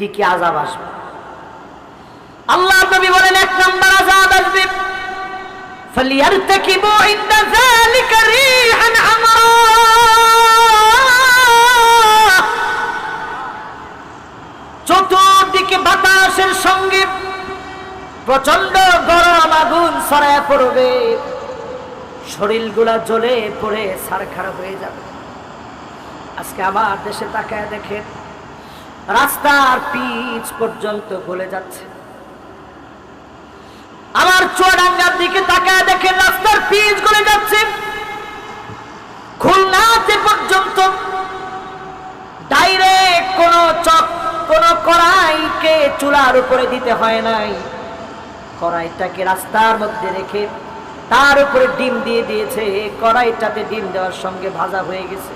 কি কি আযাব আসবে। আল্লাহ নবী বলেন, এক নাম্বার আযাব আসবে, ফালিয়ারতাকিবু ইনদা যালিকা রিহান আমরা, চতুর্দিকে বাতাসের সঙ্গে প্রচন্ড গরম আগুন ছড়ায় পড়বে, শরীরগুলা জ্বলে পড়ে ছারখার হয়ে যাবে। আজকে আমার দেশে তাকায় দেখেন, রাস্তার পিচ পর্যন্ত গলে যাচ্ছে। আমার চুয়াডাঙ্গার দিকে তাকায় দেখেন, রাস্তার পিচ গলে যাচ্ছে। খুলনাতে পর্যন্ত ডাইরেক্ট কোন কড়াইকে চুলার উপরে দিতে হয় নাই, কড়াইটাকে রাস্তার মধ্যে রেখে তার উপরে ডিম দিয়ে দিয়েছে, কড়াইটাতে ডিম দেওয়ার সঙ্গে ভাজা হয়ে গেছে।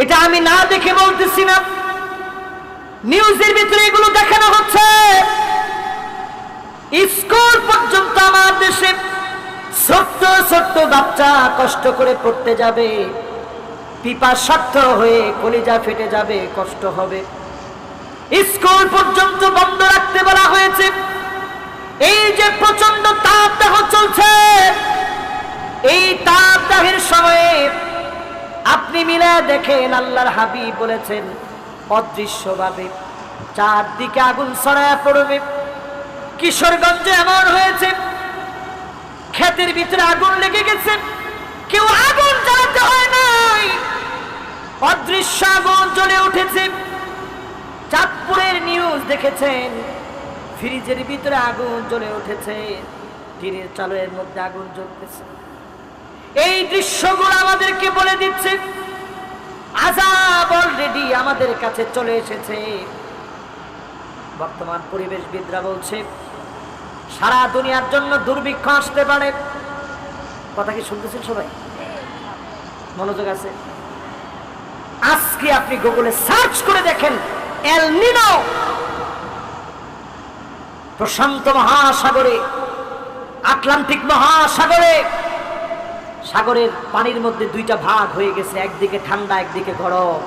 এটা আমি না দেখে বলতেছি না, নিউজের ভিতরে এগুলো দেখানো হচ্ছে। স্কুল পর্যন্ত আমার দেশে ছোট্ট ছোট্ট বাচ্চা কষ্ট করে পড়তে যাবে, পিপাসার্থ হয়ে কলিজা ফেটে যাবে, কষ্ট হবে। স্কুল পর্যন্ত বন্ধ রাখতে বলা হয়েছে। এই যে প্রচন্ড তাপদাহ চলছে, এই তাপদাহের সময়ে আপনি মিলে দেখেন, আল্লাহর হাবিব বলেছেন অদৃশ্যভাবে চারদিকে আগুন ছড়ায় পড়বে। কিশোরগঞ্জে এমন হয়েছে, ক্ষেতের ভিতরে আগুন লেগে গেছে, কেউ আগুন জ্বালাতে হয় নাই, অদৃশ্য আগুন জ্বলে উঠেছে। চাঁদপুরের নিউজ দেখেছেন, ফ্রিজের ভিতরে আগুন জ্বলে উঠেছে, টিনের চালের মধ্যে আগুন জ্বলতেছে। এই দৃশ্যগুলো আমাদেরকে বলে দিচ্ছে আযাব অলরেডি আমাদের কাছে চলে এসেছে। বর্তমান পরিবেশবিদরা বলছে সারা দুনিয়ার জন্য দুর্ভিক্ষ আসতে পারে। কথা কি শুনতেছেন সবাই? মনোযোগ আছে? আজকে আপনি গুগলে সার্চ করে দেখেন, এল নিনো প্রশান্ত মহাসাগরে, আটলান্টিক মহাসাগরে, সাগরের পানির মধ্যে দুইটা ভাগ হয়ে গেছে, একদিকে ঠান্ডা একদিকে গরম।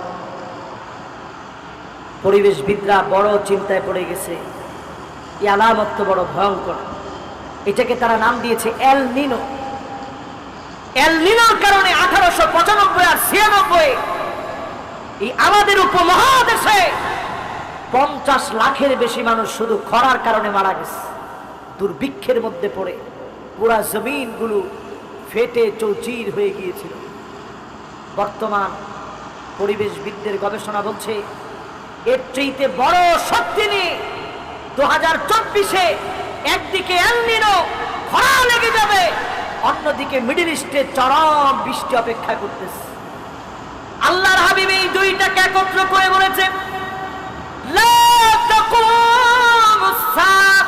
পরিবেশবিদরা বড় চিন্তায় পড়ে গেছে, এই আলামত তো বড় ভয়ঙ্কর। এটাকে তারা নাম দিয়েছে এল নিনো। এল নিনোর কারণে 1895 আর 96 এই আমাদের উপমহাদেশে 50 লাখের বেশি মানুষ শুধু খরার কারণে মারা গেছে। দুর্ভিক্ষের মধ্যে পড়ে পুরা জমিনগুলো ফেটে চৌচির হয়ে গিয়েছিল। বর্তমান পরিবেশবিদদের গবেষণা বলছে এর চাইতে বড় শক্তি নিয়ে 2024-এ একদিকে এল নিনো খরা লেগে যাবে, অন্যদিকে মিডল ইস্টে চরম বৃষ্টি অপেক্ষা করতেছে। আল্লাহর হাবিব এই দুইটাকে একত্র করে বলেছে, লা তাকুমুস সাআহ,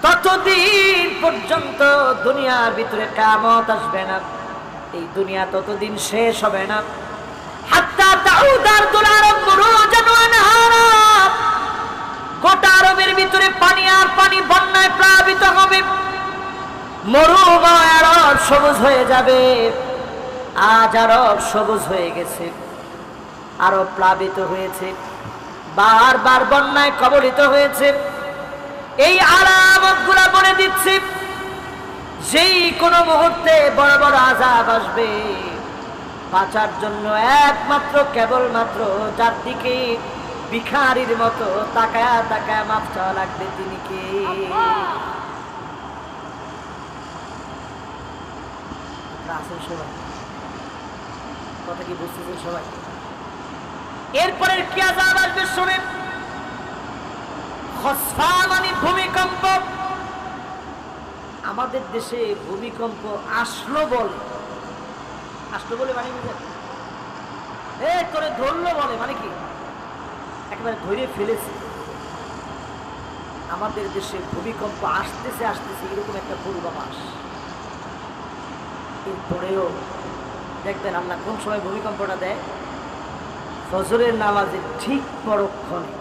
ততদিন পর্যন্ত দুনিয়ার ভিতরে কিয়ামত আসবে না, এই দুনিয়া ততদিন শেষ হবে না। হাত্তা তাউদার দুলারব মুরুজান ওয়া নাহারা, গোটা আরবের ভিতরে পানি আর পানি, বন্যায় প্লাবিত হবে, মরুভূমি আরব সবুজ হয়ে যাবে। আজ আরব সবুজ হয়ে গেছে, আরব প্লাবিত হয়েছে, বারবার বন্যায় কবলিত হয়েছে। এই আলামতগুলা বলে দিচ্ছি, যেই কোনো মুহূর্তে বড় বড় আযাব আসবে। বাঁচার জন্য একমাত্র কেবলমাত্র যার দিকে ভিখারির মতো তাকায়া তাকায়া মাফ চাওয়া লাগবে, তিনি কে? আছেন সবাই? কথা কি বুঝতেছেন সবাই? এরপরে কি আযাব আসবে শুনেন। খসফা মানে ভূমিকম্প। আমাদের দেশে ভূমিকম্প আসলো বলে মানে বুঝলেন, তোরে ধরলো বলে মানে কি, একেবারে ধরে ফেলেছে। আমাদের দেশে ভূমিকম্প আসতেছে এরকম একটা পূর্বাভাস। এরপরেও দেখবেন আল্লাহ কোন সময় ভূমিকম্পটা দেয়, ফজরের নামাজের ঠিক পরক্ষণে,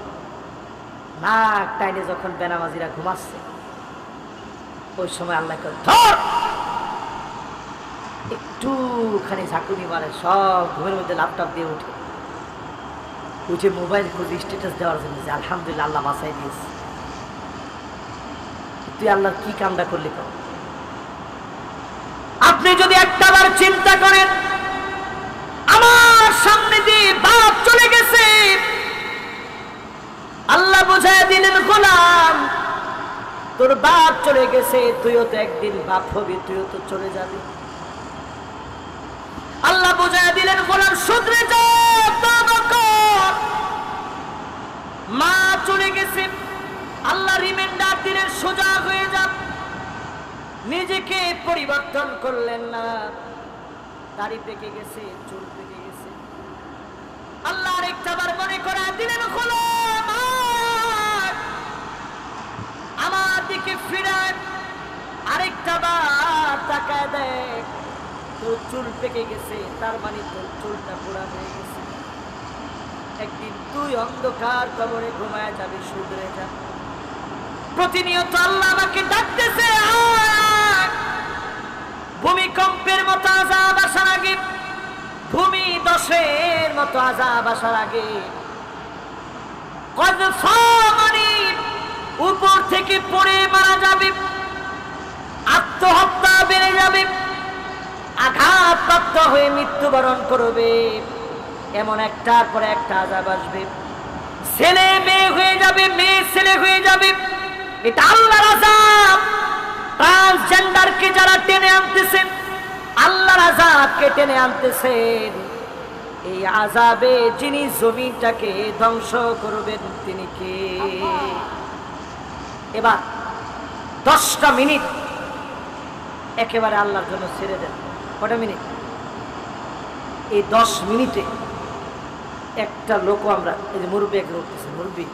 নাক টাইনে যখন বেনামাজিরা ঘুমাচ্ছে, ওই সময় আল্লাহ ধর, একটুখানি ঝাঁকুনি মারে, সব ঘুমের মধ্যে লাপটাপ দিয়ে উঠে। ওই যে মোবাইল খুঁজে স্ট্যাটাস দেওয়ার জন্য যে আলহামদুলিল্লাহ আল্লাহ বাঁচাই দিয়েছে। তুই আল্লাহর কি কামটা করলি? আপনি যদি একটাবার চিন্তা করেন, আমার সামনে দিয়ে বাপ চলে গেছে, আল্লাহ বুঝায় দিলেন গোলাম তোর বাপ চলে গেছে, তুইও তো একদিন বাপ হবি, তুইও তো চলে যাবি। আল্লাহ বুঝায় দিলেন গোলাম শুধরে যা, মা চলে গেছে, আল্লাহ রিমাইন্ডার দিলেন সোজা হয়ে যা। নিজেকে পরিবর্তন করলেন না, দাড়ি পেকে গেছে, চুল পেকে গেছে, আল্লাহ আরেকটাবার মনে করা দিলেন গোলাম আমার দিকে ফিরায়, আরেকটাবার তাকায় দেখ, তোর চুল পেকে গেছে, তার মানে তোর চুলটা পোড়া হয়ে গেছে, একদিন তুই অন্ধকার কবরে ঘুমায় যাবি, শুধরে যা। প্রতিনিয়ত আল্লাহ আমাকে ডাকতেছে, ভূমিকম্পের মতো আযাব আসার আগে, ভূমি দশের মতো আযাব আসার আগে, উপর থেকে পড়ে মারা যাবে, আত্মহত্যা বেড়ে যাবে, আঘাতপ্রাপ্ত হয়ে মৃত্যুবরণ করবে, এমন একটার পরে একটা আযাব আসবে। ছেলে মেয়ে হয়ে যাবে, মেয়ে ছেলে হয়ে যাবে, এটা আল্লাহর আযাব। ট্রান্সজেন্ডারকে যারা টেনে আনতেছেন, আল্লাহর আযাবকে টেনে আনতেছেন। এই আযাবে যিনি জমিনটাকে ধ্বংস করবেন তিনি কে? এবার 10টা মিনিট একেবারে আল্লাহর জন্য ছেড়ে দেন। কটা মিনিট? এই 10 মিনিটে একটা লোক, আমরা এই যে মুরব্বী এক লোক আছে, মুরব্বী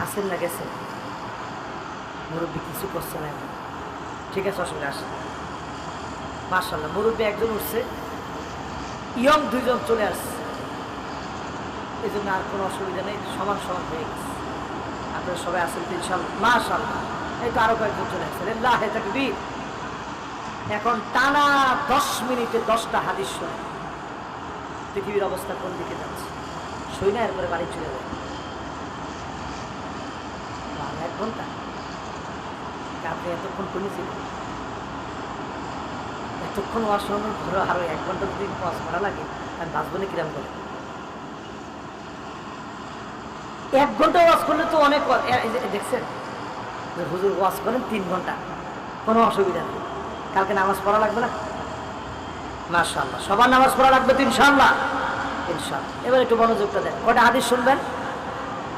আসেন না গেছেন, মুরব্বী কিছু করছে না, ঠিক আছে অসুবিধা আসে, মাশাআল্লাহ মুরব্বী একজন উঠছে, ইয়ং 2 জন চলে আসছে, এই জন্য আর কোনো অসুবিধা নেই, সমান সমান হয়ে গেছে। আপনারা সবাই আসেন তো ইনশাআল্লাহ, মাশাআল্লাহ। এই তো আরো কয়েকজন চলে আসছে, আল্লাহু তাকবীর। এখন টানা 10 মিনিটে 10টা হাদিস শোনে, পৃথিবীর অবস্থা কোন দিকে যাচ্ছে শুই না, এরপরে বাড়ি চলে যায়। 1 ঘন্টা আপনি এতক্ষণ করেছিলেন, এতক্ষণ ওয়াজ শোনানোর পরে আরো 1 ঘন্টা যদি ওয়াজ করা লাগে, আর বাঁচবনে কিরাম করে? 1 ঘন্টা ওয়াজ করলে তো অনেক। দেখছেন হুজুর ওয়াজ করেন 3 ঘন্টা, কোনো অসুবিধা নেই। কালকে নামাজ পড়া লাগবে না? মাশাআল্লাহ, সবার নামাজ পড়া লাগবে তো ইনশাআল্লাহ, ইনশাআল্লাহ। এবার একটু মনোযোগটা দেন। কয়টা হাদিস শুনবেন?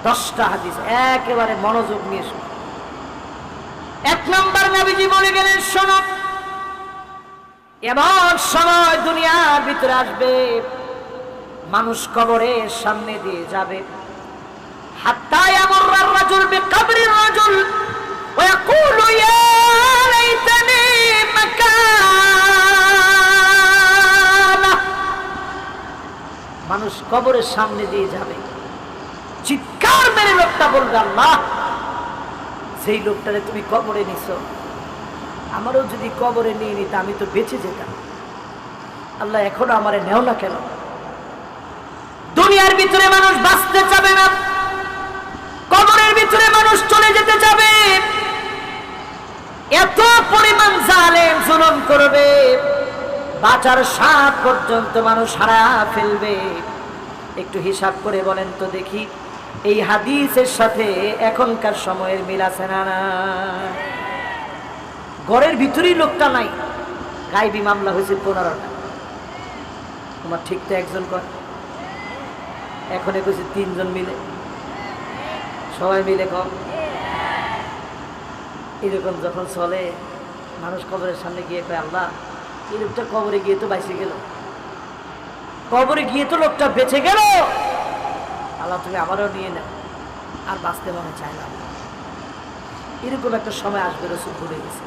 10টা হাদিস একেবারে মনোযোগ নিয়ে শুনুন। 1 নম্বর নবীজি বলে গেলেন, শোনো, এমন সময় দুনিয়ার ভিতরে আসবে, মানুষ কবরের সামনে দিয়ে যাবে, হাত্তা ইয়ামুররা রাজুল বিকবরির রাজুল ওয়া ইয়াকুলু ইয়া লাইতানি মাকানা। মানুষ কবরের সামনে দিয়ে যাবে, চিৎকার মেরে লোকটা বলবে, আল্লাহ সেই লোকটারে তুমি কবরে নিছো, আমারও যদি কবরে নিয়ে নিতে আমি তো বেঁচে যেতাম, আল্লাহ এখনো আমারে নেও না কেন? দুনিয়ার ভিতরে মানুষ বাঁচতে চাবে না, কবরের ভিতরে মানুষ চলে যেতে যাবে, এত পরিমাণ জালেম জুলুম করবে, বাঁচার স্বাদ পর্যন্ত মানুষ হারা ফেলবে। একটু হিসাব করে বলেন তো দেখি, এই হাদিসের সাথে এখনকার সময়ের মিল আছে না? ঘরের ভিতরেই লোকটা নাই, গায়েবী মামলা হয়েছে 15টা, তোমার ঠিক তো একজন কর, এখন কইছে 3 জন মিলে, সবাই মিলে কম। এরকম যখন চলে, মানুষ কবরের সামনে গিয়ে কয়, আল্লাহ এই লোকটা কবরে গিয়ে তো বেঁচে গেল, কবরে গিয়ে তো লোকটা বেঁচে গেল, আল্লাহ তুমি আমারও নিয়ে নাও, আর বাঁচতে মনে চায় না। এরকম একটা সময় আসবে, রাসূল ভুলে গেছে।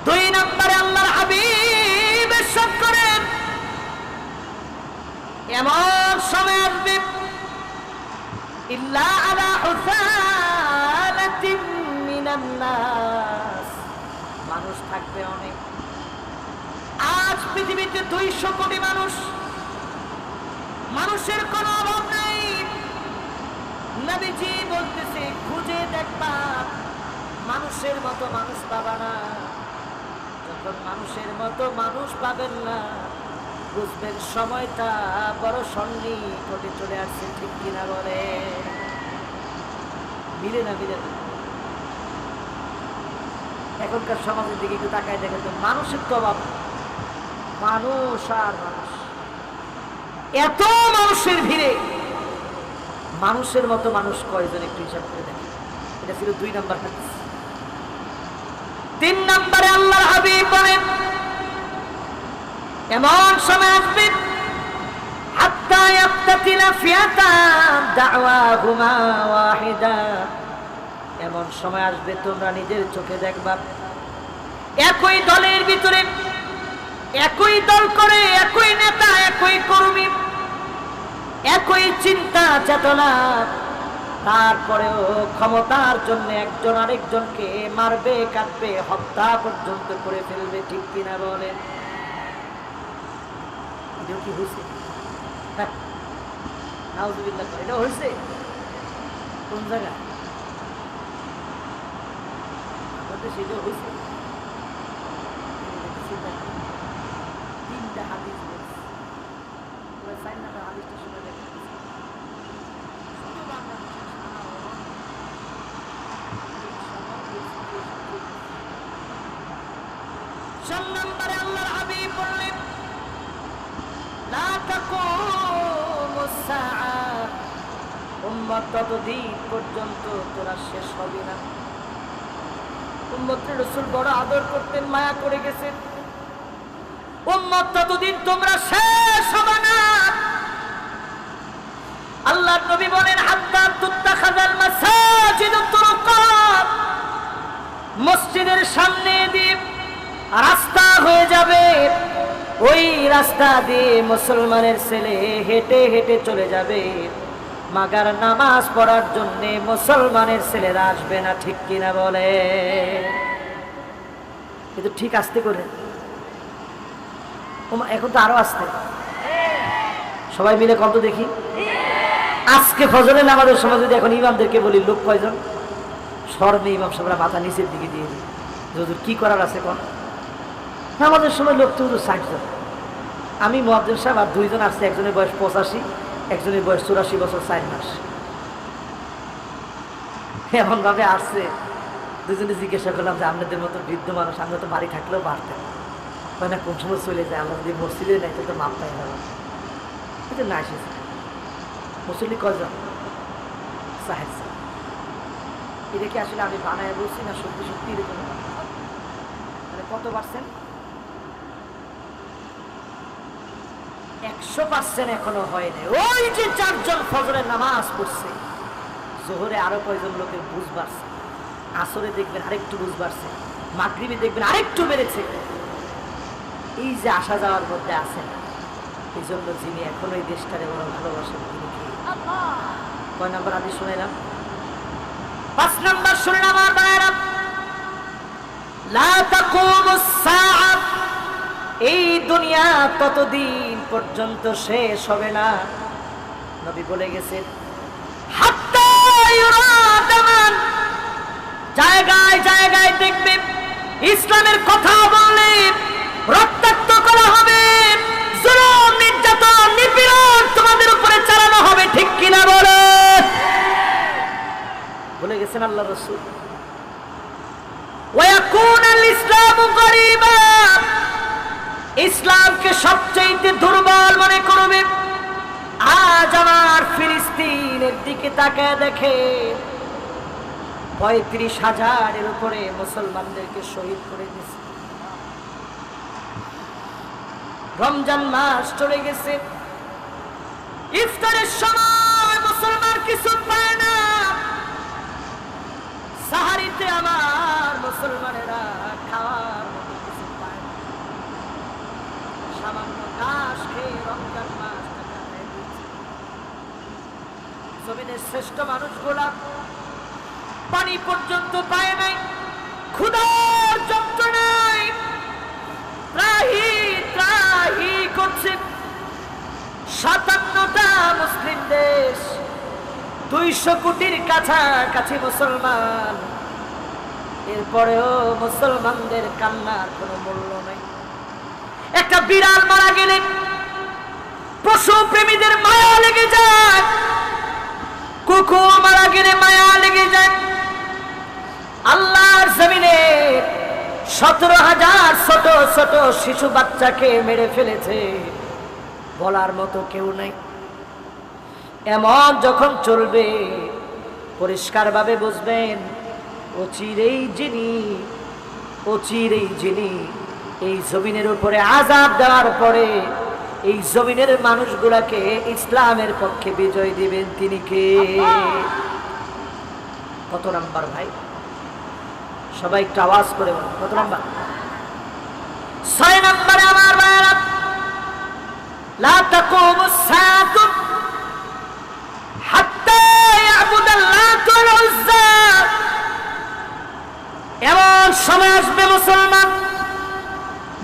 2 নম্বরে আল্লাহর হাবিব ইরশাদ করেন, এমন সময় আসবে, ইল্লা আলা হুসালাতিন মিনান নাস, মানুষ থাকবে অনেক। আজ পৃথিবীতে 200 কোটি মানুষ, মানুষের কোনো অভাব নেই। নবীজি বলতেছে খুঁজে দেখবা, মানুষের মতো মানুষ পাবা না। যখন মানুষের মতো মানুষ পাবেন না, বুঝবেন সময়টা বড় সন্নিকটে চলে আসছে। ঠিক কিনা বলে? মিলে না? মিলে না? এখনকার সমাজের দিকে একটু তাকায় দেখেন তো, মানুষের তো অভাব। মানুষ আর মানুষ, এত মানুষের ভিড়ে মানুষের মতো মানুষ কয়জন একটু হিসাব করে দেখেন। এটা ছিল 2 নাম্বার হাদিস। 3 নম্বরে আল্লাহর হাবিব বলেন এমন সময় আসবে হাত্তা ইয়াক্তাতিলা ফিয়াতান দাওয়াহুমা ওয়াহিদা, এমন সময় আসবে তোমরা নিজের চোখে দেখবা একই দলের ভিতরে একই দল করে, একই নেতা, একই কর্মী, একই চিন্তা চেতনা, তারপরেও ক্ষমতার জন্য একজন আরেকজনকে মারবে, কাটবে, হত্যা পর্যন্ত করে ফেলবে। ঠিক কিনা বলেন? এটা কি হয়েছে? নাউজুবিল্লাহ, এটা হয়েছে কোন জায়গায়? আমাদের সেটা হয়েছে। 3টা হাদিস বলছে, 4 নাম্বার হাদিসটা শুনে দেখেন। শুধু বাংলাদেশে নম্বরে আল্লাহর হাবিব বললেন লা তাকুমুস সাআ, উম্মত ততদিন পর্যন্ত তোরা শেষ হবে না। উম্মতের রাসূল বড় আদর করতেন, মায়া করে গেছেন। উম্মত ততদিন তোমরা শেষ হবে না। আল্লাহর নবী বলেন হাত্তা তুত্তাখাযাল মাসাজিদু তুরুকাত, মসজিদের সামনে দিয়ে রাস্তা হয়ে যাবে, ওই রাস্তা দিয়ে মুসলমানের ছেলে হেঁটে হেঁটে চলে যাবে, মাগার নামাজ পড়ার জন্য মুসলমানের ছেলেরা আসবে না। ঠিক কিনা বলে? কিন্তু ঠিক আসতে করে এখন তো আরো আসতে, সবাই মিলে কত দেখি। আজকে ফজরের নামাজের সময় যদি এখন ইমামদেরকে বলি লোক কয়জন, স্মরণে ইমাম সাহেবরা মাথা নিচের দিকে দিয়ে দিই, হুজুর কি করার আছে কোন? নামাজের সময় লোক তো 60 জন। আমি মুয়াজ্জিন সাহেব আর 2 জন আসছে, একজনের বয়স 85, একজনের বয়স 84 বছর 4 মাস। এমন ভাবে আসছে, 2 জনে জিজ্ঞাসা করলাম যে আপনাদের মতো বৃদ্ধ মানুষ, আমরা তো বাড়ি থাকলেও পারতেন না, কোন সময় চলে যায়, আমরা যদি মসজিদে নাই তো মাপ পাই না। এটা না এসেছে মুসল্লি কয়জন? 4 জন। এটা কি আসলে আমি বানায় বলছি না সত্যি সত্যি এরকম? মানে কত পার্সেন্ট? 100% এখনো হয়নি। ওই যে 4 জন ফজরের নামাজ পড়ছে, জোহরে আরো কয়জন লোকের বুঝ বাড়ছে, আসরে দেখবেন আরেকটু বুঝ বাড়ছে, মাগরিবে দেখবেন আরেকটু বেড়েছে। এই যে আসা যাওয়ার মধ্যে আছেন, এই জন্য যিনি এখনো এই দেশটারে বড় ভালোবাসেন তিনি কি? কয় নাম্বার হাদিস শুনাইলাম? 5 নাম্বার শুনলাম। আমার ভাইরা, লা তাকুমুস সাআ, এই দুনিয়া ততদিন পর্যন্ত শেষ হবে না। নবী বলে গেছেন হাত্তা ইউরাদামান, জায়গায় জায়গায় দেখবে ইসলামের কথা বললে রক্তাক্ত করা হবে, জুলুম নির্যাতন নিপীড়ন তোমাদের উপরে চালানো হবে। ঠিক কিনা বলে? বলে গেছেন আল্লাহ রাসূল। ওয়ায়াকুনাল ইসলামু গরীবা, ইসলামকে সবচেয়ে দুর্বল মনে করবে। আজ আমার ফিলিস্তিনের দিকে তাকায় দেখে 35,000-এর উপরে মুসলমানদেরকে শহীদ করে দিয়েছে। রমজান মাস চলে গেছে, ইফতারের সময় মুসলমান কিছু পায় না, সাহারিতে আমার মুসলমানেরা খাওয়ার মতো কিছু পায় না, সামান্য ঘাস খেয়ে রমজান মাস কাটায় দিয়েছে। জমিনের শ্রেষ্ঠ মানুষগুলা পানি পর্যন্ত পায় নাই, ক্ষুধার যন্ত্রণায় ত্রাহি ত্রাহি করছে। 57টা মুসলিম দেশ, 200 কোটির কাছাকাছি মুসলমান, এরপরেও মুসলমানদের কান্নার কোনো মূল্য নাই। একটা বিড়াল মারা গেলে পশু প্রেমীদের মায়া লেগে যায়, কুকুর মারা গেলে মায়া লেগে যায়। আল্লাহর জমিনে 17,000 ছোট ছোট শিশু বাচ্চাকে মেরে ফেলেছে, বলার মতো কেউ নাই। এমন যখন চলবে পরিষ্কারভাবে বুঝবেন অচিরেই যিনি এই জমিনের উপরে আযাব দেওয়ার পরে এই জমিনের মানুষগুলাকে ইসলামের পক্ষে বিজয় দিবেন তিনি কে? কত নাম্বার ভাই? সবাই একটু আওয়াজ করে বলুন, কত নাম্বার? 6 নম্বরে আমার ভাইরা, লা তাকুমুস সাআতু হাত্তা ইয়াবুদাল্লাহু ওয়াল উজ্জা। এমন সময় আসবে মুসলমান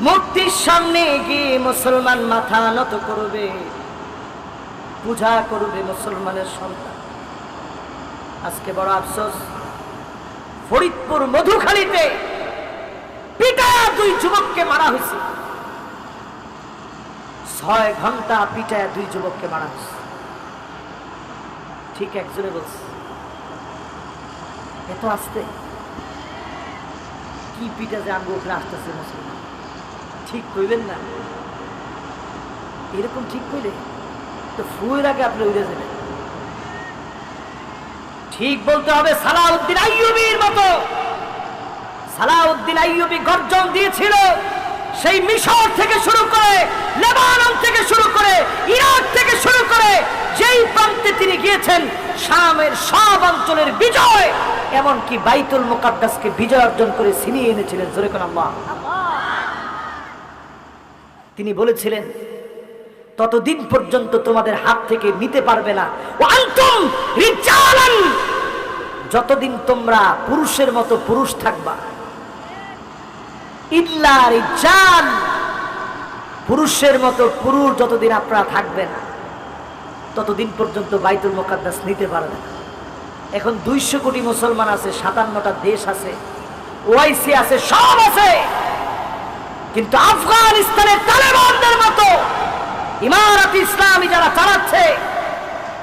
মূর্তির সামনে গিয়ে মুসলমান মাথা নত করবে, পূজা করবে মুসলমানের সন্তান। আজকে বড় আফসোস, ফরিদপুর মধুখালীতে পিটা 2 যুবককে মারা হয়েছে। 6 ঘন্টা পিটায় 2 যুবককে মারা হয়েছে। ঠিক একজনে বলছে, এত আসতে কি পিটা যে আঙ্গু উপরে আসতেছে মুসলমান, ঠিক কইবেন না? এরকম ঠিক কইলে তো ফুয়ের আগে আপনি উড়ে যাবেন। ঠিক বলতে হবে সালাউদ্দিন আইয়ুবীর মতো। সালাউদ্দিন আইয়ুবী গর্জন দিয়েছিল, সেই মিশর থেকে শুরু করে, লেবানন থেকে শুরু করে, ইরাক থেকে শুরু করে যেই প্রান্তে তিনি গিয়েছেন শামের সব অঞ্চলের বিজয়, এমনকি বাইতুল মুকাদ্দাসকে বিজয় অর্জন করে ছিনিয়ে এনেছিলেন। জোরে কোন আল্লাহ। তিনি বলেছিলেন ততদিন পর্যন্ত তোমাদের হাত থেকে নিতে পারবে না, ওয়া আনতুম রিজালান, যতদিন তোমরা পুরুষের মতো পুরুষ থাকবা, ইল্লা রিজাল, পুরুষের মতো পুরুষ যতদিন আপনারা থাকবেন ততদিন পর্যন্ত বাইতুল মুকাদ্দাস নিতে পারবে না। এখন 200 কোটি মুসলমান আছে, 57টা দেশ আছে, ওআইসি আছে, সব আছে, কিন্তু আফগানিস্তানের তালেবানদের মতো ইমারত ইসলামী যারা চালাচ্ছে,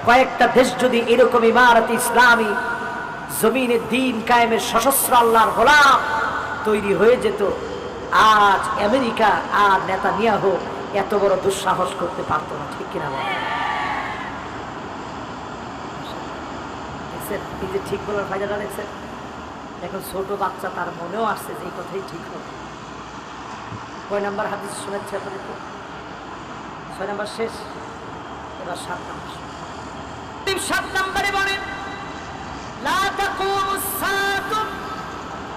কয়েকটা দেশ যদি এরকম ইমারত ইসলামী জমিনে দিন কায়েমের সশস্ত্র আল্লাহর গোলাম তৈরি হয়ে যেত, আজ আমেরিকা আর নেতানিয়াহু এত বড় দুঃসাহস করতে পারতো না। ঠিক কিনা বলেন? দেখছেন এই যে ঠিক বলার ফায়দাটা দেখছেন? এখন ছোট বাচ্চা তার মনেও আসছে যে এই কথাই ঠিক হবে। কয় নাম্বার হাদিস শুনেছে আপনাদেরকে? 6 নাম্বার শেষ, এবার 7 নাম্বার। 7 নাম্বারে বলেন লা তাকুমুস সাআতু,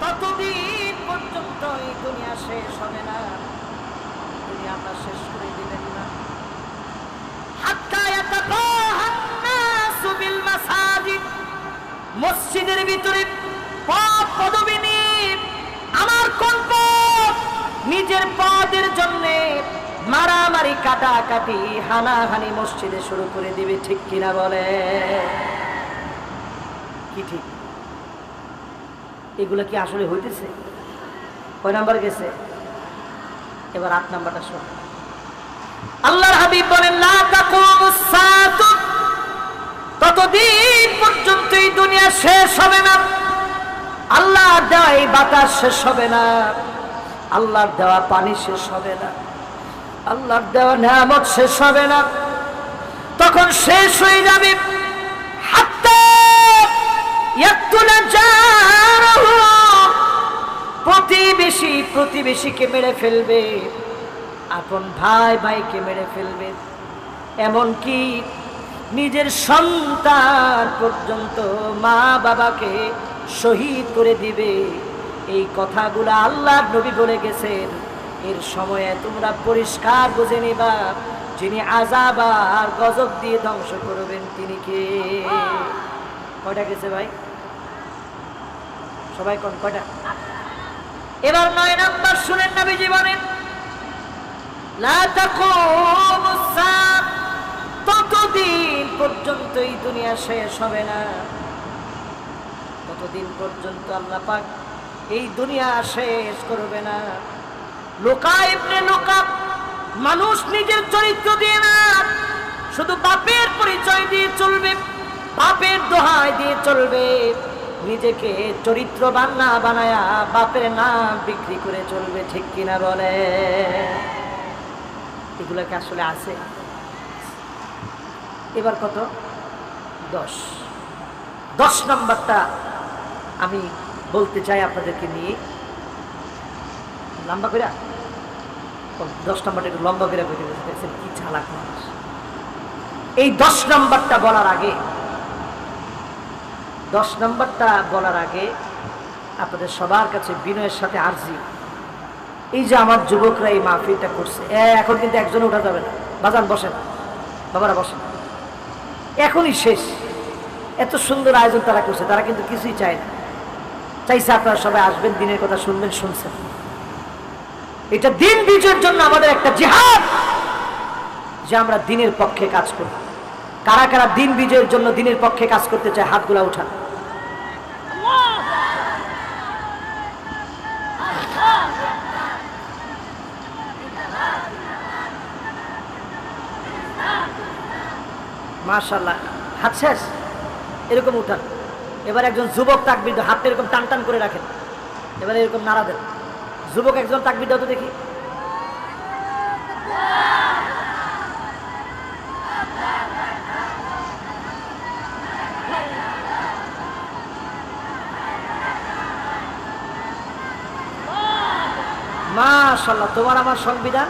ততদিন পর্যন্ত এই দুনিয়া শেষ হবে না, দুনিয়া আল্লাহ শেষ করে দিবেন না। হাত্তা ইয়াতাকাহান নাসু বিল মাসাজিদ, মসজিদের ভিতরে পদ পদবী নিয়ে আমার কোন পদ, নিজের পদের জন্য মারামারি কাটাকাটি হানাহানি মসজিদে শুরু করে দিবে। ঠিক কিনা বলে? কি ঠিক? এগুলো কি আসলে হইতেছে? কয় নাম্বার গেছে? এবার 8 নাম্বারটা শোন। আল্লাহর হাবিব বলেন লা তাকুমুস সাআতু, ততদিন পর্যন্ত এই দুনিয়া শেষ হবে না, আল্লাহর দেওয়া এই বাতাস শেষ হবে না, আল্লাহর দেওয়া পানি শেষ হবে না, আল্লাহর দেওয়া নিয়ামত শেষ হবে না। তখন শেষ হয়ে যাবে হাত্তা ইয়াকতুলা জারহু, প্রতিবেশী প্রতিবেশীকে মেরে ফেলবে, আপন ভাই ভাইকে মেরে ফেলবে, এমনকি নিজের সন্তান পর্যন্ত মা বাবাকে শহীদ করে দিবে। এই কথাগুলো আল্লাহর নবী বলে গেছেন। এর সময়ে তোমরা পরিষ্কার বুঝে নিবা, যিনি আযাব আর গজব দিয়ে ধ্বংস করবেন তিনি কে? কয়টা গেছে ভাই? সবাই কোন কয়টা? এবার 9 নাম্বার শুনেন, নবীজি বলেন লা তাকুমুস সাআত, ততদিন যতদিন পর্যন্ত এই দুনিয়া শেষ হবে না, ততদিন পর্যন্ত আল্লাহ পাক এই দুনিয়া শেষ করবে না। লোকা ইবনে লোকা, মানুষ নিজের চরিত্র দিয়ে না, শুধু বাপের পরিচয় দিয়ে চলবে, বাপের দোহাই দিয়ে চলবে, নিজেকে চরিত্রবান না বানায়া বাপের নাম বিক্রি করে চলবে। ঠিক কিনা বলে? এগুলোকে আসলে আছে। এবার কত? 10 নম্বরটা আমি বলতে চাই আপনাদেরকে নিয়ে। লম্বা করে 10 নম্বরটা একটু লম্বা করে বলতে দেখছেন কি চালাক মানুষ। এই 10 নম্বরটা বলার আগে, 10 নম্বরটা বলার আগে আপনাদের সবার কাছে বিনয়ের সাথে আরজি, এই যে আমার যুবকরা এই মাহফিলটা করছে, এখন কিন্তু একজন উঠা যাবে না। বাজান বসেন, বাবারা বসেন, এখনই শেষ। এত সুন্দর আয়োজন তারা করছে, তারা কিন্তু কিছুই চায় না, চাইছে আপনারা সবাই আসবেন, দিনের কথা শুনবেন, শুনছেন। এটা দিন বিজয়ের জন্য আমাদের একটা জিহাদ, যে আমরা দিনের পক্ষে কাজ করি। কারা কারা দিন বিজয়ের জন্য দিনের পক্ষে কাজ করতে চায়? হাতগুলা উঠান। মাশাআল্লাহ, হাত শেষ, এরকম উঠান। এবার একজন যুবক তাকবীর দাও, হাতটা এরকম টান টান করে রাখেন, এবার এরকম নাড়া দেন। যুবক একজন তাকবীর দাও তো দেখি। মাশাআল্লাহ, তোমার আমার সংবিধান।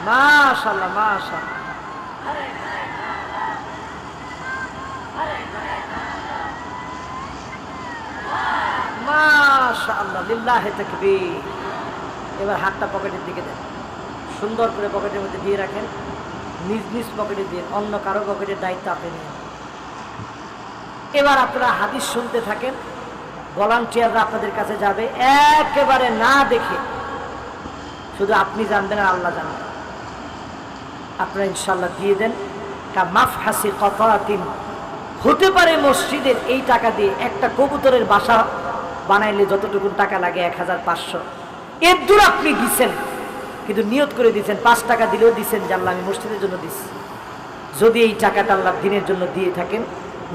মাশাআল্লাহ, মাশাআল্লাহ, মাশাআল্লাহ, লিল্লাহি তাকবীর। এবার হাতটা পকেটের দিকে দেন, সুন্দর করে পকেটের মধ্যে দিয়ে রাখেন, নিজ নিজ পকেটে দিন, অন্য কারো পকেটের দায়িত্ব আপনি নিন। এবার আপনারা হাদিস শুনতে থাকেন, ভলান্টিয়াররা আপনাদের কাছে যাবে, একেবারে না দেখে, শুধু আপনি জানবেন আর আল্লাহ জানবেন। আপনারা ইনশাআল্লাহ দিয়ে দেন। কামাফহাসি কতাতিন, হতে পারে মসজিদের এই টাকা দিয়ে একটা কবুতরের বাসা বানাইলে যতটুকু টাকা লাগে 1500, এর দূর আপনি দিচ্ছেন, কিন্তু নিয়ত করে দিচ্ছেন, 5 টাকা দিলেও দিচ্ছেন যে আল্লাহ আমি মসজিদের জন্য দিচ্ছি। যদি এই টাকাটা আল্লাহ দিনের জন্য দিয়ে থাকেন,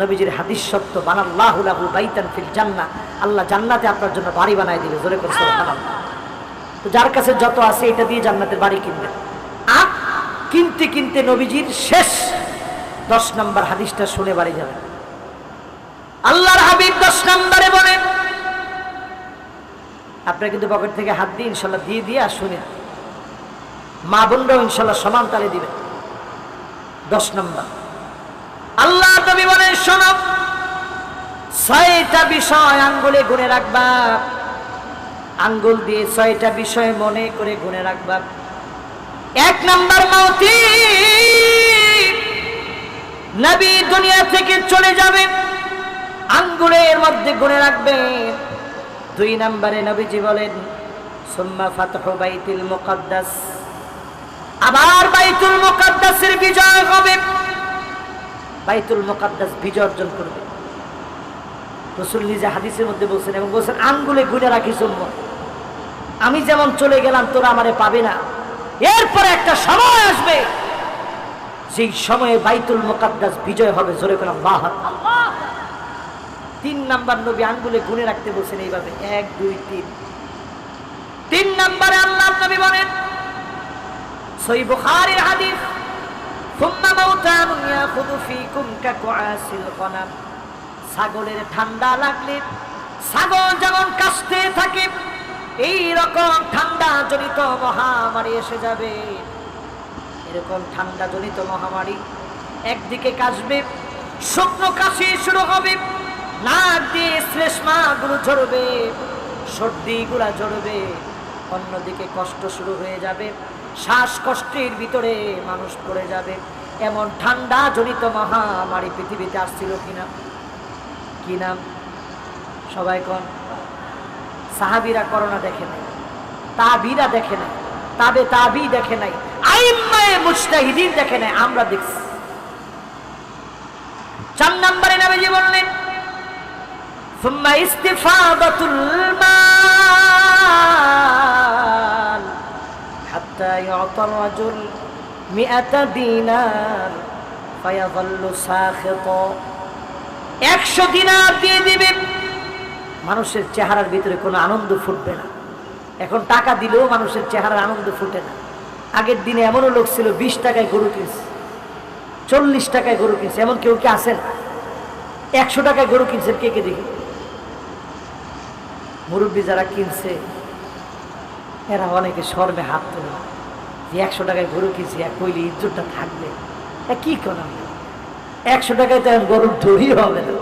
নবীজির হাদিস সত্য, বানাল্লাহু লাহু বাইতান ফিল জান্নাহ, আল্লাহ জান্নাতে আপনার জন্য বাড়ি বানায় দিবে। জোরে করে সুবহানাল্লাহ। তো যার কাছে যত আছে এটা দিয়ে জান্নাতের বাড়ি কিনবেন। আর কিনতে কিনতে নবীজির শেষ 10 নম্বর হাদিসটা শুনে বাড়ি যাবেন। আল্লাহর হাবিব 10 নম্বরে বলেন, আপনারা কিন্তু পকেট থেকে হাত দিয়ে ইনশাল্লাহ দিয়ে দিয়ে আর শুনে, মা বোনরাও ইনশাল্লাহ সমান তালে দিবেন। 10 নম্বর আল্লাহ নবী বলেন, শোনো, 6টা বিষয় আঙ্গুলে গুনে রাখবা, আঙ্গুল দিয়ে 6টা বিষয় মনে করে গুনে রাখবা। 1 নম্বর মৌতি, নবী দুনিয়া থেকে চলে যাবে, আঙ্গুলের মধ্যে গুনে রাখবে। 2 নম্বরে নবীজি বলেন, সুম্মা ফাতহু বাইতুল মুকাদ্দাস, আবার বাইতুল মুকাদ্দাসের বিজয় হবে, বাইতুল মুকাদ্দাস বিজয় অর্জন করবে। রাসূল নিজে হাদিসের মধ্যে বলছেন, এবং বলছেন আঙ্গুলে গুনে রাখিস উম্মত, আমি যেমন চলে গেলাম তোরা আমারে পাবে না, এরপরে একটা সময় আসবে যেই সময়ে বাইতুল মুকাদ্দাস বিজয় হবে। জোরে করে আল্লাহু আকবার। 3 নাম্বার নবী আঙ্গুলে গুনে রাখতে বলছেন এইভাবে, 1 2 3। 3 নম্বরে আল্লাহ নবী বলেন, সহিহ বুখারীর হাদিস, সুম্মা মাউতানুন ইয়াখুযু ফীকুম কাকুআসিল গনাম, ছাগলের ঠান্ডা লাগলে ছাগল যেমন কাশতে থাকে, এই রকম ঠান্ডা জনিত মহামারী এসে যাবে। এরকম ঠান্ডা জনিত মহামারী একদিকে কাশবে, শুকনো কাশি শুরু হবে, নাক দিয়ে শ্লেষ্মা গুলো ঝরবে, সর্দি গুলা ঝরবে, অন্যদিকে কষ্ট শুরু হয়ে যাবে, শ্বাসকষ্টের ভিতরে মানুষ পড়ে যাবে। এমন ঠান্ডা জনিত মহামারী পৃথিবীতে আসছিল কিনা? কি নাম? সবাই কোন? সাহাবীরা করোনা দেখে নাই, তাবিরা দেখে নাই, তাবে তাবি দেখে নাই, আইম্মায়ে মুজতাহিদিন দেখে নাই, আমরা দেখছি। 4 নম্বরে নবীজি বললেন সুম্মা ইস্তিফাদাতুল মাল হাত্তা ইউতা রাজুল 100 দিনার ফায়াযাল্লু সাখিতা। 100 দিনার দিয়ে দিবে, মানুষের চেহারার ভিতরে কোনো আনন্দ ফুটবে না। এখন টাকা দিলেও মানুষের চেহারার আনন্দ ফুটে না। আগের দিনে এমনও লোক ছিল 20 টাকায় গরু কিনছে, 40 টাকায় গরু কিনছে, এমন কেউ কি আছেন? 100 টাকায় গরু কিনছেন কে কে দেখি? মুরব্বী যারা কিনছে এরা অনেকে শর্মে হাত তোলে যে 100 টাকায় গরু কিনছি, কইলে ইজ্জতটা থাকবে। কি করা, 100 টাকায় তো গরুর দড়ি হবে না।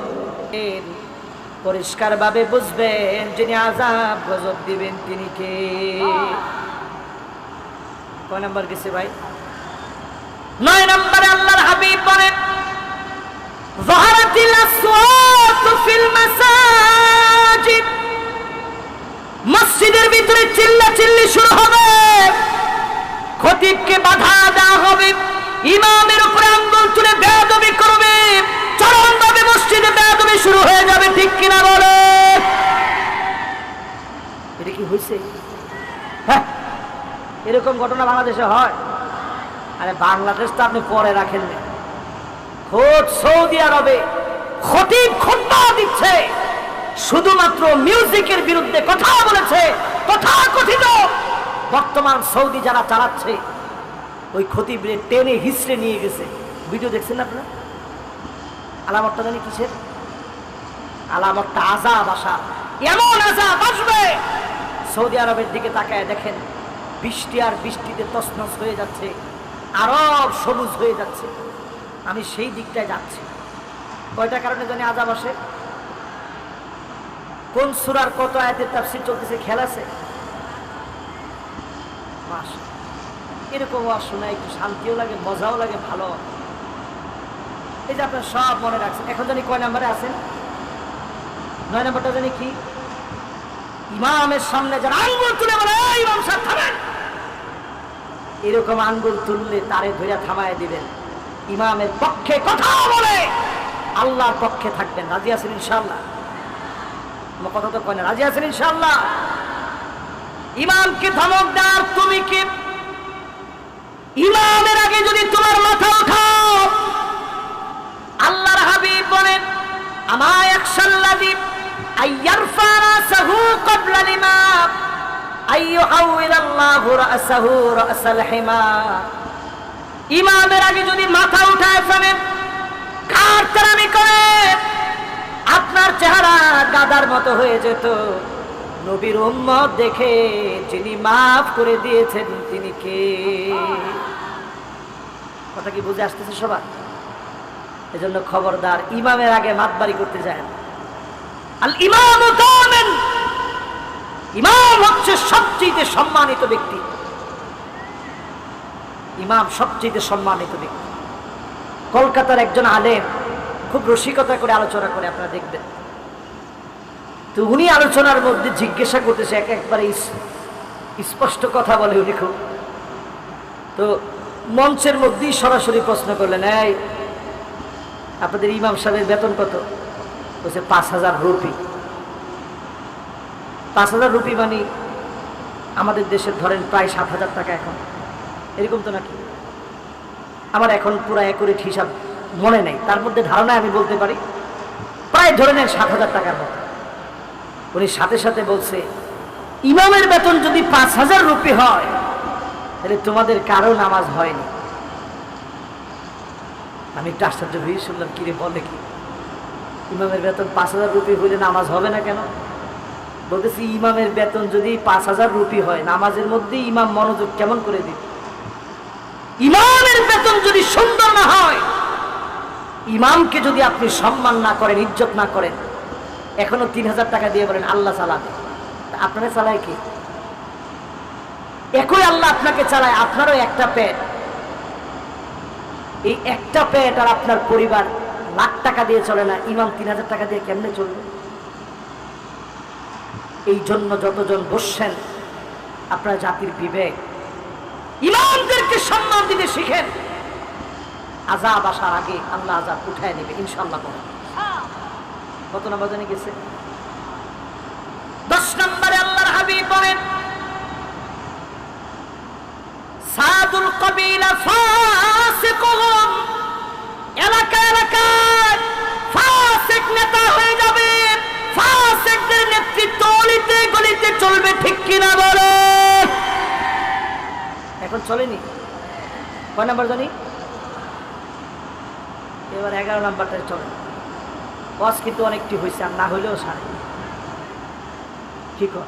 পরিষ্কার ভাবে বুঝবেন যিনি আযাব গজব দিবেন তিনি কে। কয় নাম্বার গেছে ভাই? 9 নম্বরে আল্লাহর হাবিব বলেন যাহারাতিল আসওয়াত ফিল মাসাজিদ, মসজিদের ভিতরে চিল্লাচিল্লি শুরু হবে, খতিবকে বাধা দেওয়া হবে, ইমামের উপরে আঙ্গুল তুলে বেয়াদবি করবে, চরমভাবে মসজিদে বেয়াদবি শুরু হয়ে যাবে। ঠিক কিনা বলে? এটা কি হয়েছে? হ্যাঁ, এরকম ঘটনা বাংলাদেশে হয়। আরে বাংলাদেশ তো আপনি পরে রাখেন না, খোদ সৌদি আরবে খতিব খুতবা দিচ্ছে, শুধুমাত্র মিউজিকের বিরুদ্ধে কথা বলেছে। তথাকথিত বর্তমান সৌদি যারা চালাচ্ছে ওই খতিবরে টেনে হিসড়ে নিয়ে গেছে। ভিডিও দেখছেন না আপনারা? আলামতটা জানি কিসের? আলামতটা আযাব আসা। এমন আযাব আসবে, সৌদি আরবের দিকে তাকায় দেখেন, বৃষ্টি আর বৃষ্টিতে তছনছ হয়ে যাচ্ছে, আরব সবুজ হয়ে যাচ্ছে। আমি সেই দিকটায় যাচ্ছি। কয়টা কারণে জানি আযাব আসে? কোন সূরার কত আয়াতের তাফসীর চলতেছে খেয়াল আছে? এরকম ওয়াজ শোনা একটু শান্তিও লাগে, মজাও লাগে, ভালো। এই যে আপনারা সব মনে রাখছেন। এখন জানি কয় নাম্বারে আছেন? 9 নাম্বারটা জানি কি? ইমামের সামনে যারা আঙ্গুল তুলে বলে ইমাম সাহেব থামেন, এরকম আঙ্গুল তুললে তারে ধরে থামায় দিবেন। ইমামের পক্ষে কথা বলে আল্লাহর পক্ষে থাকবেন। রাজি আছেন ইনশাআল্লাহ? আমার কথা তো কয় না, রাজি আছেন ইনশাআল্লাহ? ইমামকে ধমক দেওয়ার তুমি কি? ইমামের আগে যদি তোমার মাথা উঠাও, আল্লাহর হাবিব বলেন আমা ইয়াখশাল্লাযী আইয়ারফা রাসাহু ক্বাবলা ইমাম আইয়ুহাউইলাল্লাহু রাসাহু রাসাল হিমার। ইমামের আগে যদি মাথা উঠায় ফেলেন, কারতারামি করে, আপনার চেহারা গাদার মতো হয়ে যেত। নবীর উম্মত দেখে যিনি মাফ করে দিয়েছেন তিনি কে? কথা কি বুঝে আসতেছে সবার? এজন্য খবরদার ইমামের আগে মাতবাড়ি করতে যায় না। আল ইমামু দামিন, ইমাম হচ্ছে সবচেয়ে সম্মানিত ব্যক্তি। ইমাম সবচেয়ে সম্মানিত ব্যক্তি। কলকাতার একজন আলেম খুব রসিকতা করে আলোচনা করে, আপনারা দেখবেন। তো উনি আলোচনার মধ্যে জিজ্ঞাসা করতেছে, একবারে স্পষ্ট কথা বলে উনি খুব। তো মঞ্চের মধ্যেই সরাসরি প্রশ্ন করলেন, এই আপনাদের ইমাম সাহেবের বেতন কত? বলছে 5000 রুপি। 5000 রুপি মানে আমাদের দেশের ধরেন প্রায় 7000 টাকা এখন, এরকম তো নাকি? আমার এখন পুরো অ্যাকুরেট হিসাব মনে নেই, তার মধ্যে ধারণায় আমি বলতে পারি প্রায় ধরে নেন 7000 টাকার মতো। উনি সাথে সাথে বলছে, ইমামের বেতন যদি 5000 রুপি হয় তাহলে তোমাদের কারো নামাজ হয়নি। আমি একটু আশ্চর্য হয়ে শুনলাম, কিরে বলে কি? ইমামের বেতন 5000 রুপি হইলে নামাজ হবে না কেন? বলতেছি ইমামের বেতন যদি 5000 রুপি হয়, নামাজের মধ্যে ইমাম মনোযোগ কেমন করে দিবে? ইমামের বেতন যদি সুন্দর না হয়, ইমামকে যদি আপনি সম্মান না করেন, ইজ্জত না করেন, এখনো 3000 টাকা দিয়ে বলেন আল্লাহ চালাবে, আপনারা চালায় কি? একই আল্লাহ আপনাকে চালায়, আপনারও একটা পেট। এই একটা পেট আর আপনার পরিবার লাখ টাকা দিয়ে চলে না, ইমাম 3000 টাকা দিয়ে কেমনে চলবে? এই জন্য যতজন বসছেন, আপনার জাতির বিবেক, ইমামদেরকে সম্মান দিতে শিখেন। আযাব আসার আগে আল্লাহ আযাব উঠায় নেবে ইনশাআল্লাহ। কত নম্বর জানি গেছে? 10 নম্বরে আল্লাহর হাবিব বলেন সাদুল কবিলা ফাসিকুহুম, এলাকা এলাকায় ফাসিক নেতা হয়ে যাবে, ফাসিকদের নেতৃত্ব অলিতে গলিতে চলবে, ঠিক কিনা বলে? এখন চলেনি। কয় নাম্বার জানি? এবার 11 নাম্বারটাই চলে। ওয়াজ কিন্তু অনেকটি হয়েছে, আর না হইলেও সারে। কি কর,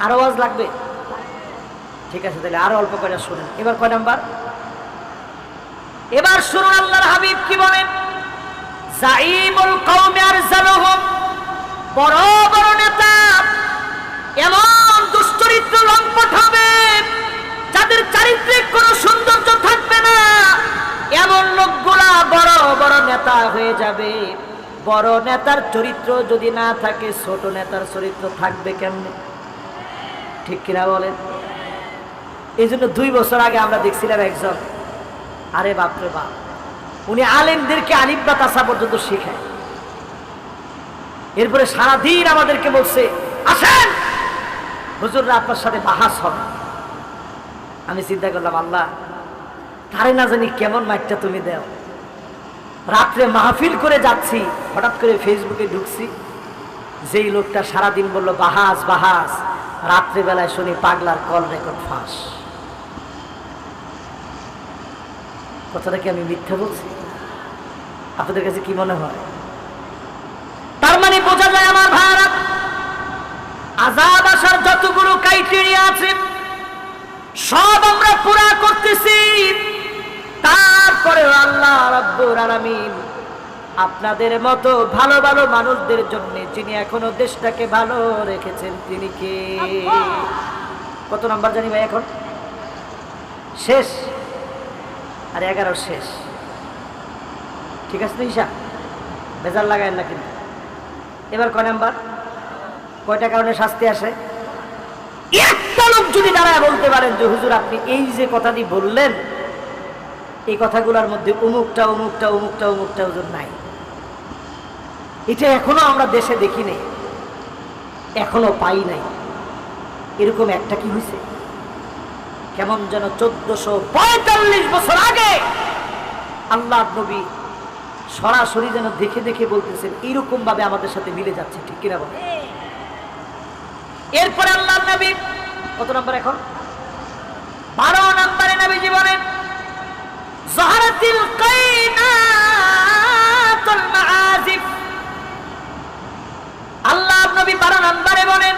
আরো ওয়াজ লাগবে? ঠিক আছে, তাহলে আরো অল্প করে শুনেন। এবার কয় নাম্বার? এবার শুনুন আল্লাহর হাবিব কি বলেন। জাইমুল কওমি আরজালুহুম, বড় বড় নেতা এমন দুশ্চরিত্র লম্পট হবে যাদের চারিত্রিক কোনো সৌন্দর্য থাকবে না, এমন লোকগুলা বড় বড় নেতা হয়ে যাবে। বড় নেতার চরিত্র যদি না থাকে, ছোট নেতার চরিত্র থাকবে কেমনে? ঠিক কিনা বলেন? এই জন্য 2 বছর আগে আমরা দেখছিলাম একজন, আরে বাপরে বাপ, উনি আলেমদেরকে আলিফ বা তাসা পর্যন্ত শেখায়। এরপরে সারাদিন আমাদেরকে বলছে, আসেন হুজুররা আপনার সাথে বাহাস হবে। আমি চিন্তা করলাম, আল্লাহ তারে না জানি কেমন মাইকটা তুমি দাও। রাত্রে মাহফিল করে যাচ্ছি, হঠাৎ করে ফেসবুকে ঢুকছি, যেই লোকটা সারাদিন বললো বাহাস বাহাস, রাত্রেবেলায় শুনি পাগলার কল রেকর্ড ফাঁস। কথাটা কি আমি মিথ্যা বলছি? আপনাদের কাছে কি মনে হয়? তার মানে বোঝা যায় আমার ভাইরা, আযাব আসার যতগুলো ক্রাইটেরিয়া আছে সব আমরা পুরা করতেছি। তারপরে আল্লাহ রাব্বুল আলামিন আপনাদের মতো ভালো ভালো মানুষদের জন্য, যিনি এখনো দেশটাকে ভালো রেখেছেন, তিনি কে? কত নাম্বার জানি ভাই? এখন শেষ, আর 11 শেষ। ঠিক আছে তো ঈশা, বেজার লাগায় না কিন্তু। এবার কয় নাম্বার? কয়টা কারণে শাস্তি আসে? একটা লোক যদি দাঁড়ায় বলতে পারেন যে হুজুর আপনি এই যে কথাটি বললেন, এই কথাগুলোর মধ্যে অমুকটা অমুকটা অমুকটা অমুকটা হুজুর নাই, এটা এখনো আমরা দেশে দেখি নাই, এখনো পাই নাই, এরকম একটা কি হয়েছে? কেমন যেন 1445 বছর আগে আল্লাহ নবী সরাসরি যেন দেখে দেখে বলতেছেন, এইরকম ভাবে আমাদের সাথে মিলে যাচ্ছে, ঠিক কিনা বলে? এরপরে আল্লাহ নবী কত নম্বর? এখন 12 নম্বরে নবীজি বলেন যাহারাতিল কাইনাতুল মাআজিফ। আল্লাহ নবী 12 নম্বরে বলেন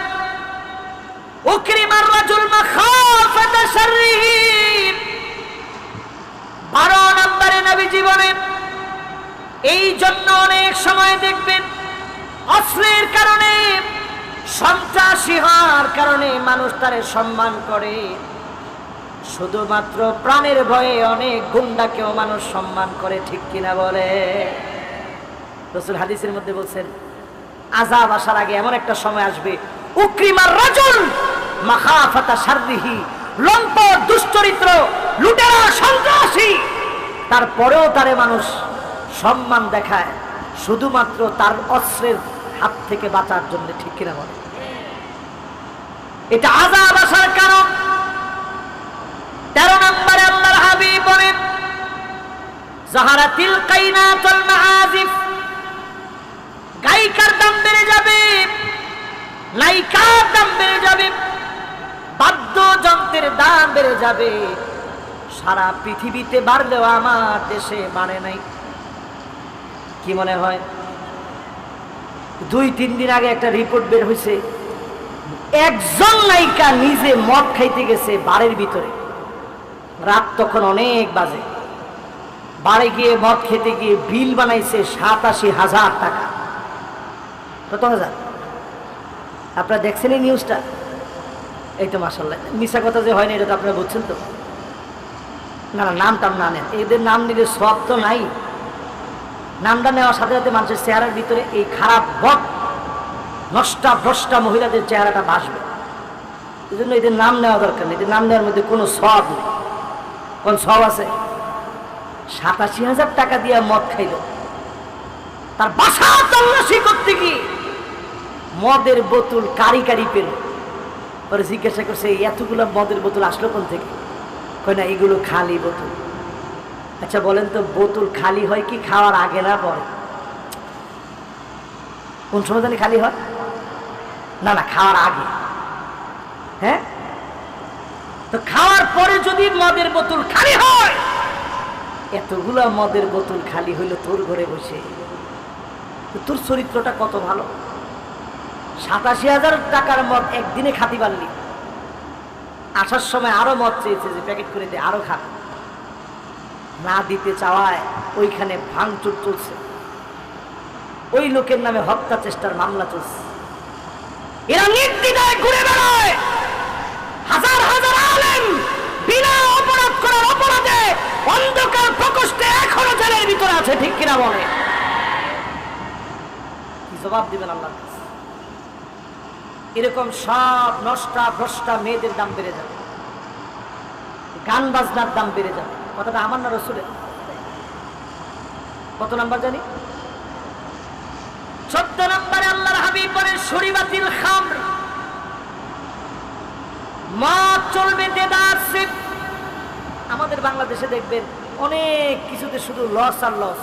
উকরিমার রাজুল মাখাফাতা শাররিহি। 12 নম্বরে নবীজি বলেন এই জন্য অনেক সময় দেখবেন অস্ত্রের কারণে, সন্ত্রাসী হওয়ার কারণে মানুষ তারে সম্মান করে, শুধুমাত্র প্রাণের ভয়ে অনেক গুন্ডাকেও মানুষ সম্মান করে, ঠিক কিনা বলে? রাসূল হাদিসের মধ্যে বলছেন আযাব আসার আগে এমন একটা সময় আসবে, উকরিমার রাজুল মাখাফাতা শাররিহি, লম্পট দুশ্চরিত্র লুটেরা সন্ত্রাসী, তারপরেও তারে মানুষ সম্মান দেখায় শুধুমাত্র তার অস্ত্রের হাত থেকে বাঁচার জন্য, ঠিক কিনা বলে? এটা আযাব আসার কারণ। 13 নম্বরে আল্লাহর হাবিব বলেন যাহারাতিল কাইনাতুল মাআজিফ। গায়িকার দাম বেড়ে যাবে, নায়িকার দাম বেড়ে যাবে, বাদ্যযন্ত্রের দাম বেড়ে যাবে। সারা পৃথিবীতে বাড়লেও আমার দেশে বাড়ে নাই। কি মনে হয়? 2-3 দিন আগে একটা রিপোর্ট বের হয়েছে, একজন নায়িকা নিজে মদ খাইতে গেছে বাড়ির ভিতরে, রাত তখন অনেক বাজে, বাড়ি গিয়ে মদ খেতে গিয়ে বিল বানাইছে 87,000 টাকা। কত হাজার? আপনারা দেখছেন এই নিউজটা? এই তো মাশাআল্লাহ, মিশা কথা যে হয় না এটা তো আপনারা বুঝছেন তো? না না, নাম টাম না নেন, এদের নাম নিলে সব তো নাই। নামটা নেওয়ার সাথে সাথে মানুষের চেহারার ভিতরে এই খারাপ বদ নষ্টা ভ্রষ্টা মহিলাদের চেহারাটা ভাসবে। এই জন্য এদের নাম নেওয়া দরকার নেই, এদের নাম নেওয়ার মধ্যে কোনো সব নেই। কোন সব আছে? 87,000 টাকা দিয়ে মদ খাইল। তার বাসা তল্লাশি করতে গিয়ে মদের বোতল কারি কারি পেল। পরে জিজ্ঞাসা করছে এতগুলো মদের বোতল আসলো কোন থেকে? কয় না, এগুলো খালি বোতল। আচ্ছা বলেন তো, বোতল খালি হয় কি খাওয়ার আগে না পরে? কোন সময় জানি খালি হয়? না না, খাওয়ার আগে। হ্যাঁ, তো খাওয়ার পরে যদি মদের বোতল খালি হয়, এতগুলা মদের বোতল খালি হইল তোর ঘরে বসে, তোর চরিত্রটা কত ভালো। 87,000 টাকার মদ একদিনে খাতি পারলি। আসার সময় আরো মদ চেয়েছে যে প্যাকেট করে দে, আরো খা। না দিতে চাওয়ায় ওইখানে ভাঙচুর চলছে, ওই লোকের নামে হত্যা চেষ্টার মামলা চলছে। এরা নির্দ্বিধায় ঘুরে বেড়ায়। হাজার হাজার আলেম বিনা অপরাধ করার অপরাধে অন্ধকার প্রকোষ্ঠে এখনো জেলের ভিতরে আছে, ঠিক কিনা বলে? কি জবাব দিবেন আল্লাহর কাছে? এরকম সব নষ্টা ভ্রষ্টা মেয়েদের দাম বেড়ে যাবে, গান বাজনার দাম বেড়ে যাবে। কথাটা আমার না রসুলের? কত নাম্বার জানি? 14 নম্বরে আল্লাহর হাবিব বলেন শরীবাতিল খামর, মদ চলবে দেদার সিপ। আমাদের বাংলাদেশে দেখবেন অনেক কিছুতে শুধু লস আর লস,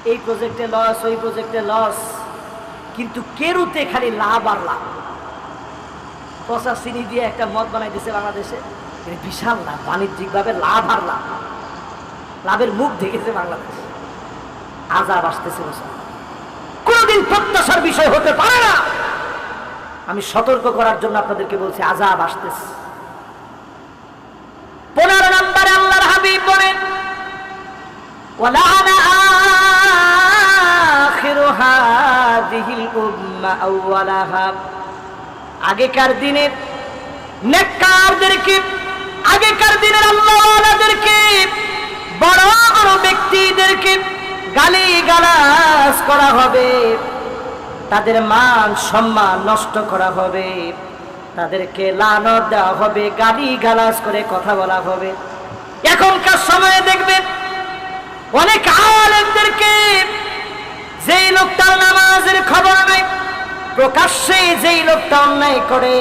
এই প্রজেক্টে লস, ওই প্রজেক্টে লস, কিন্তু কেরুতে খালি লাভ আর লাভ। পচা চিনি দিয়ে একটা মদ বানাই দিছে বাংলাদেশে, বিশাল লাভ, বাণিজ্যিকভাবে লাভ আর লাভ, লাভের মুখ দেখেছে বাংলাদেশ। আযাব আসতেছে, কোনদিন প্রত্যাশার বিষয় হতে পারে না। আমি সতর্ক করার জন্য আপনাদেরকে বলছি, আযাব আসতেছে। 15 নম্বরে আল্লাহর হাবিব বলেন ওয়ালানা আখিরু হাযিহিল উম্মাহ আউওয়ালাহা। আগেকার দিনের নেককারদেরকে, আগেকার দিনের আল্লাহওয়ালাদেরকে, বড় বড় ব্যক্তিদেরকে গালি গালাজ করা হবে, তাদের মান সম্মান নষ্ট করা হবে, তাদেরকে লানত দেওয়া হবে, গালি গালাজ করে কথা বলা হবে। এখনকার সময়ে দেখবেন অনেক আলেমদেরকে, যেই লোকটা নামাজের খবর নেই, প্রকাশ্যে যেই লোকটা অন্যায় করে,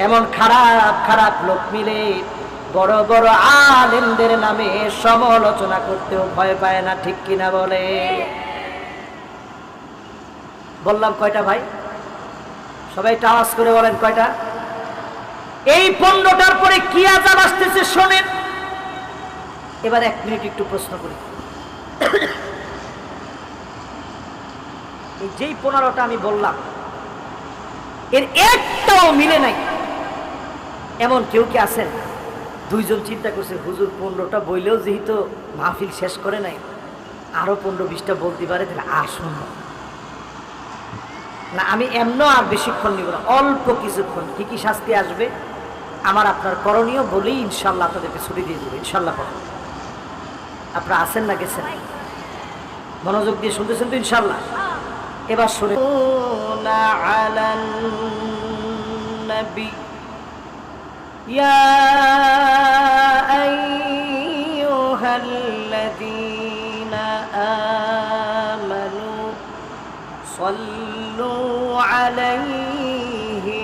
এমন খারাপ খারাপ লোক মিলে বড় বড় আলেমদের নামে সমালোচনা করতেও ভয় পায় না, ঠিক কিনা বলে? বললাম কয়টা ভাই? সবাই আওয়াজ করে বলেন কয়টা? এই 15টার পরে কি আযাব আসতেছে শোনেন। এবার 1 মিনিট একটু প্রশ্ন করি। এই যেই 15টা আমি বললাম, এর একটাও মিলে নাই এমন কেউ কি আছেন? 2 জন চিন্তা করছে হুজুর 15টা বইলেও যেহেতু মাহফিল শেষ করে নাই, আরো 15-20টা বলতে পারে, তাহলে আর শুনবো না। আমি এমনও আর বেশিক্ষণ নিব না, অল্প কিছুক্ষণ। কি কি শাস্তি আসবে আমার আপনার করণীয় বলেই ইনশাল্লাহ আপনাদেরকে ছুটি দিয়ে দেবো ইনশাল্লাহ। আপনারা আছেন না গেছেন? মনোযোগ দিয়ে শুনতেছেন তো ইনশাল্লাহ? এবার শুনে আলান নবী ইয়া আইয়ুহাল্লাযীনা আমানু সাল্লু আলাইহি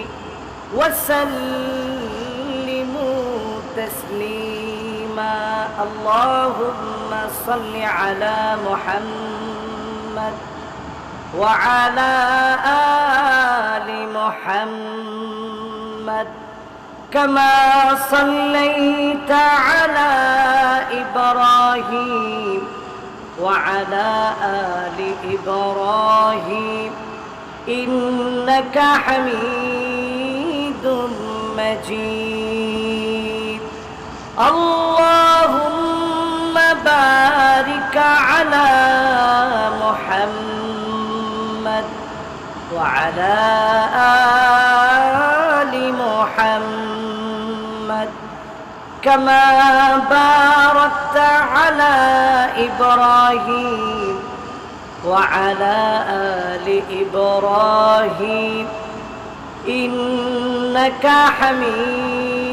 ওয়া সাল্লিমু তাসলিমা। আল্লাহুম্মা সাল্লি আলা মুহাম্মাদ ওয়া আলা আলি মুহাম্মাদ কামা সাল্লাইতা আলা ইব্রাহিম ওয়া আলা আলি ইব্রাহিম ইন্নাকা হামিদুম মাজিদ। আল্লাহুম্মা বারিক আলা মুহাম্মাদ ওয়া আলা আলি মুহাম্মাদ কামা বারাকতা আলা ইব্রাহিম ওয়া আলা আলি ইব্রাহিম ইন্নাকা হামিদুম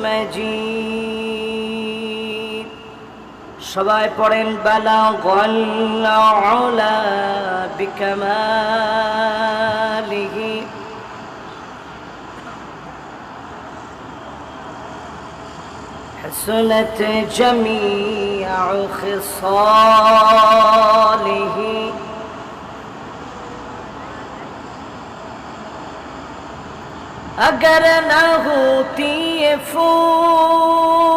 মাজিদ। সবাই পড়েন বালাগাল উলা বিকামালিহি حسنت جميع خصاله اگر نہ ہوتی یہ پھول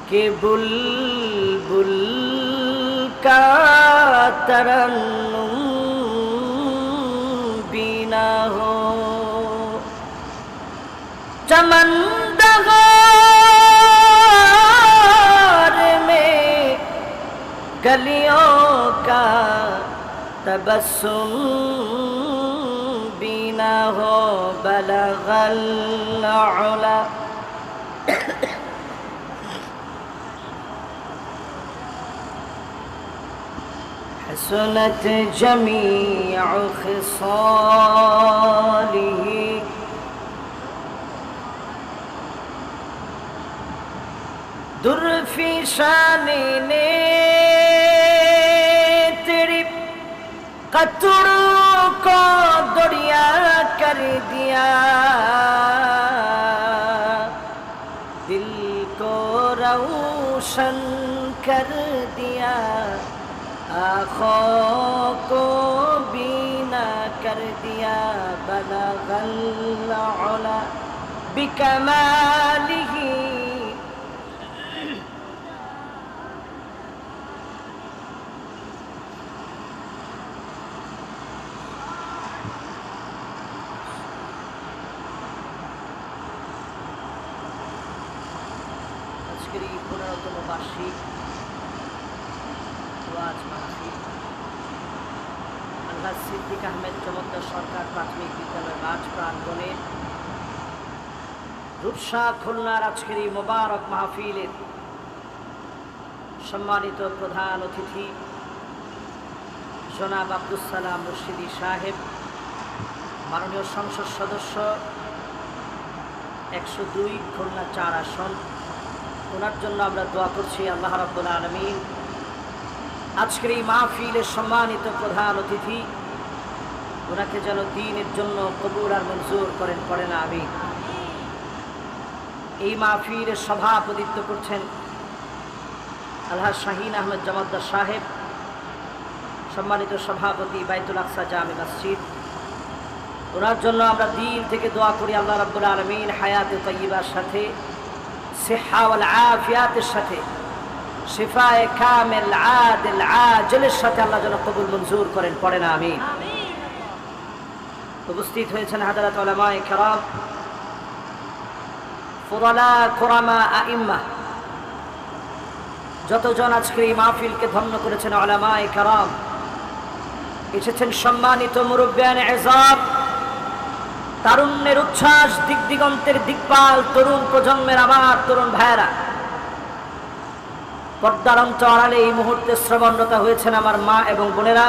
کہ بلبل کا ترنم بھی نہ ہو چمن دغار میں گلیوں کا تبسم بھی نہ ہو بلغ العلا حسنت جميع خصاله درفشان نے تیری قطروں کو دریا کر دیا دل کو روشن کر دیا آنکھوں کو بینا کر دیا بلغ العلا بکمالہ বার্ষিক ওয়াজ মাহফিল আলহাজ সিদ্দিক আহমেদ চমৎকার সরকার প্রাথমিক বিদ্যালয় মাঠ প্রাঙ্গণে রূপসা খুলনার আজকের এই মোবারক মাহফিলের সম্মানিত প্রধান অতিথি জনাব আব্দুস সালাম মুর্শিদি সাহেব, মাননীয় সংসদ সদস্য 102 খুলনা 4 আসন, ওনার জন্য আমরা দোয়া করছি আল্লাহ রাব্বুল আলামিন আজকের এই মাহফিলের সম্মানিত প্রধান অতিথি ওনাকে যেন দ্বীনের জন্য কবুল আর মঞ্জুর করেন, পড়েন আমিন। এই মাহফিলের সভাপতিত্ব করছেন আলহাজ শাহিন আহমেদ জমাদ্দার সাহেব, সম্মানিত সভাপতি বাইতুল আকসা জামে মসজিদ। ওনার জন্য আমরা দিল থেকে দোয়া করি আল্লাহ রাব্বুল আলামিন হায়াতে তাইয়্যিবার সাথে সিহা ওয়াল আফিয়াতের সাথে শিফায়ে কামিল আদিল আজলের সাথে আল্লাহ যেন কবুল মঞ্জুর করেন, পড়েন আমিন। উপস্থিত হয়েছেন হাযরাত উলামায়ে কেরাম, ফুদালা কুরামা আইম্মা, যতজন আজকে এই মাহফিলকে ধন্য করেছেন উলামায়ে কেরাম, এসেছেন সম্মানিত মুরব্বিয়ানে ইজাম, তারুণ্যের উচ্ছ্বাস, দিক দিগন্তের দিকপাল তরুণ প্রজন্মের আমার তরুণ ভাইয়েরা, পর্দার অন্তরালে এই মুহূর্তে শ্রবণরত হয়েছেন আমার মা এবং বোনেরা,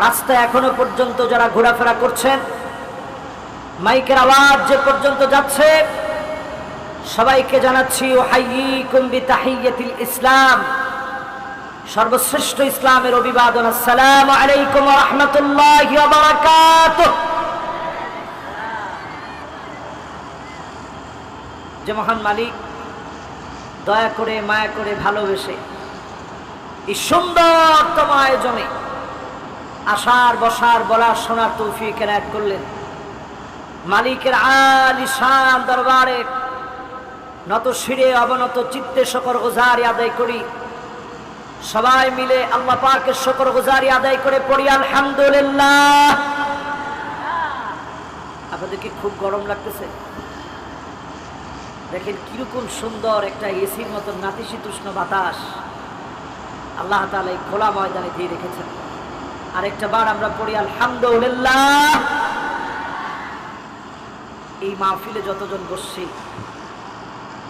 রাস্তায় এখনো পর্যন্ত যারা ঘোরাফেরা করছেন, মাইকের আওয়াজ যে পর্যন্ত যাচ্ছে, সবাইকে জানাচ্ছি ওয়াহাইয়িকুম বিতাহিয়্যাতিল ইসলাম, সর্বশ্রেষ্ঠ ইসলামের অভিবাদন, আসসালামু আলাইকুম ওয়া রাহমাতুল্লাহি ওয়া বারাকাতুহু। যে মহান মালিক দয়া করে মায়া করে ভালোবেসে এই সুন্দরতম আয়োজনে আসার বসার বলার শোনার তৌফিক এনায়েত করলেন, মালিকের আলিশান দরবারে নত শিরে অবনত চিত্তে শকর গুজারি আদায় করি। সবাই মিলে আল্লাহ পাকের শকর গুজারি আদায় করে পড়ি আলহামদুলিল্লাহ। আপনাদের কি খুব গরম লাগতেছে? দেখেন কিরকম সুন্দর একটা এসির মতন নাতিশীতোষ্ণ বাতাস আল্লাহ তাআলা এই খোলা ময়দানে দিয়ে রেখেছেন। আরেকটা বার আমরা পড়ি আলহামদুলিল্লাহ। এই মাহফিলে যতজন বসছি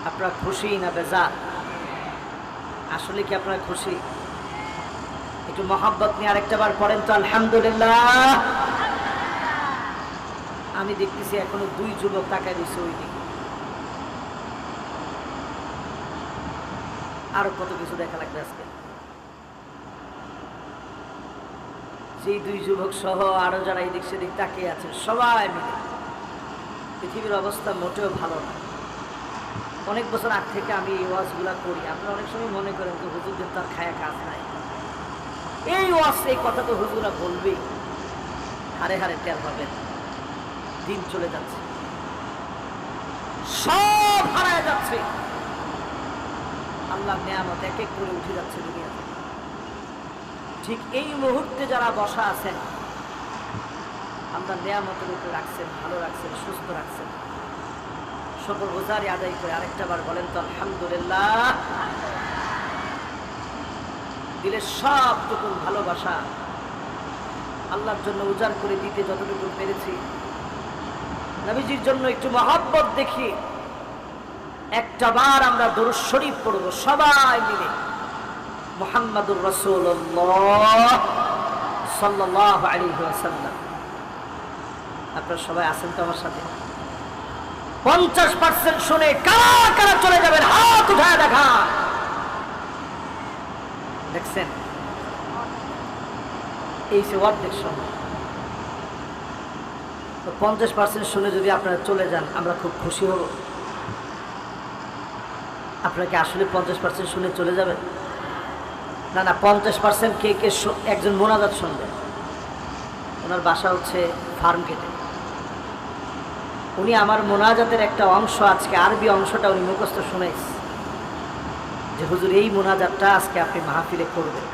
আপনারা খুশি না বেজার? আসলে কি আপনারা খুশি? একটু মহব্বত নিয়ে আরেকটা বার পড়েন তো আলহামদুলিল্লাহ। আমি দেখতেছি এখনো 2 যুবক তাকায় দিচ্ছে ওই দিকে, আরো কত কিছু দেখা লাগবে আজকে। সেই দুই যুবক সহ আরো যারা এদিক সেদিক তাকিয়ে আছেন সবাই মিলে, পৃথিবীর অবস্থা মোটেও ভালো না। অনেক বছর আগ থেকে আমি এই ওয়াজগুলা করি। আপনারা অনেক সময় মনে করেন যে হুজুরদের তার খায়া কাজ নাই। এই ওয়াজ, এই কথা তো হুজুরা বলবেই, হারে হারে টের পাবেন। দিন চলে যাচ্ছে, সব হারায় যাচ্ছে, আল্লাহর নিয়ামত এক এক করে উঠে যাচ্ছে দুনিয়াতে। ঠিক এই মুহূর্তে যারা বসা আছেন, আল্লাহর নিয়ামতের উপরে রাখছেন, ভালো রাখছেন, সুস্থ রাখছেন, সকল গুজারি আদায় করে আরেকটা বার বলেন তো আলহামদুলিল্লাহ। দিলের সবটুকু ভালোবাসা আল্লাহর জন্য উজাড় করে দিতে যতটুকু পেরেছি, নবীজির জন্য একটু মহব্বত দেখি একটা বার আমরা দরুদ শরীফ পড়ব সবাই মিলে। মুহাম্মাদুর রাসূলুল্লাহ সাল্লাল্লাহু আলাইহি ওয়াসাল্লাম। আপনারা সবাই আছেন তো আমার সাথে? 50% শুনে কারা কারা চলে যাবেন হাত উঠায় দেখা। দেখছেন, এই সে অর্ধেক সময়। 50% শুনে যদি আপনারা চলে যান আমরা খুব খুশি হব। আপনারা কি আসলে 50% শুনে চলে যাবেন? না না, 50% কে কে একজন মোনাজাত শুনবেন। ওনার বাসা হচ্ছে ফার্ম গেটে। উনি আমার মোনাজাতের একটা অংশ, আজকে আরবি অংশটা উনি মুখস্থ শুনেছে যে হুজুর এই মোনাজাতটা আজকে আপনি মাহফিলে করবেন।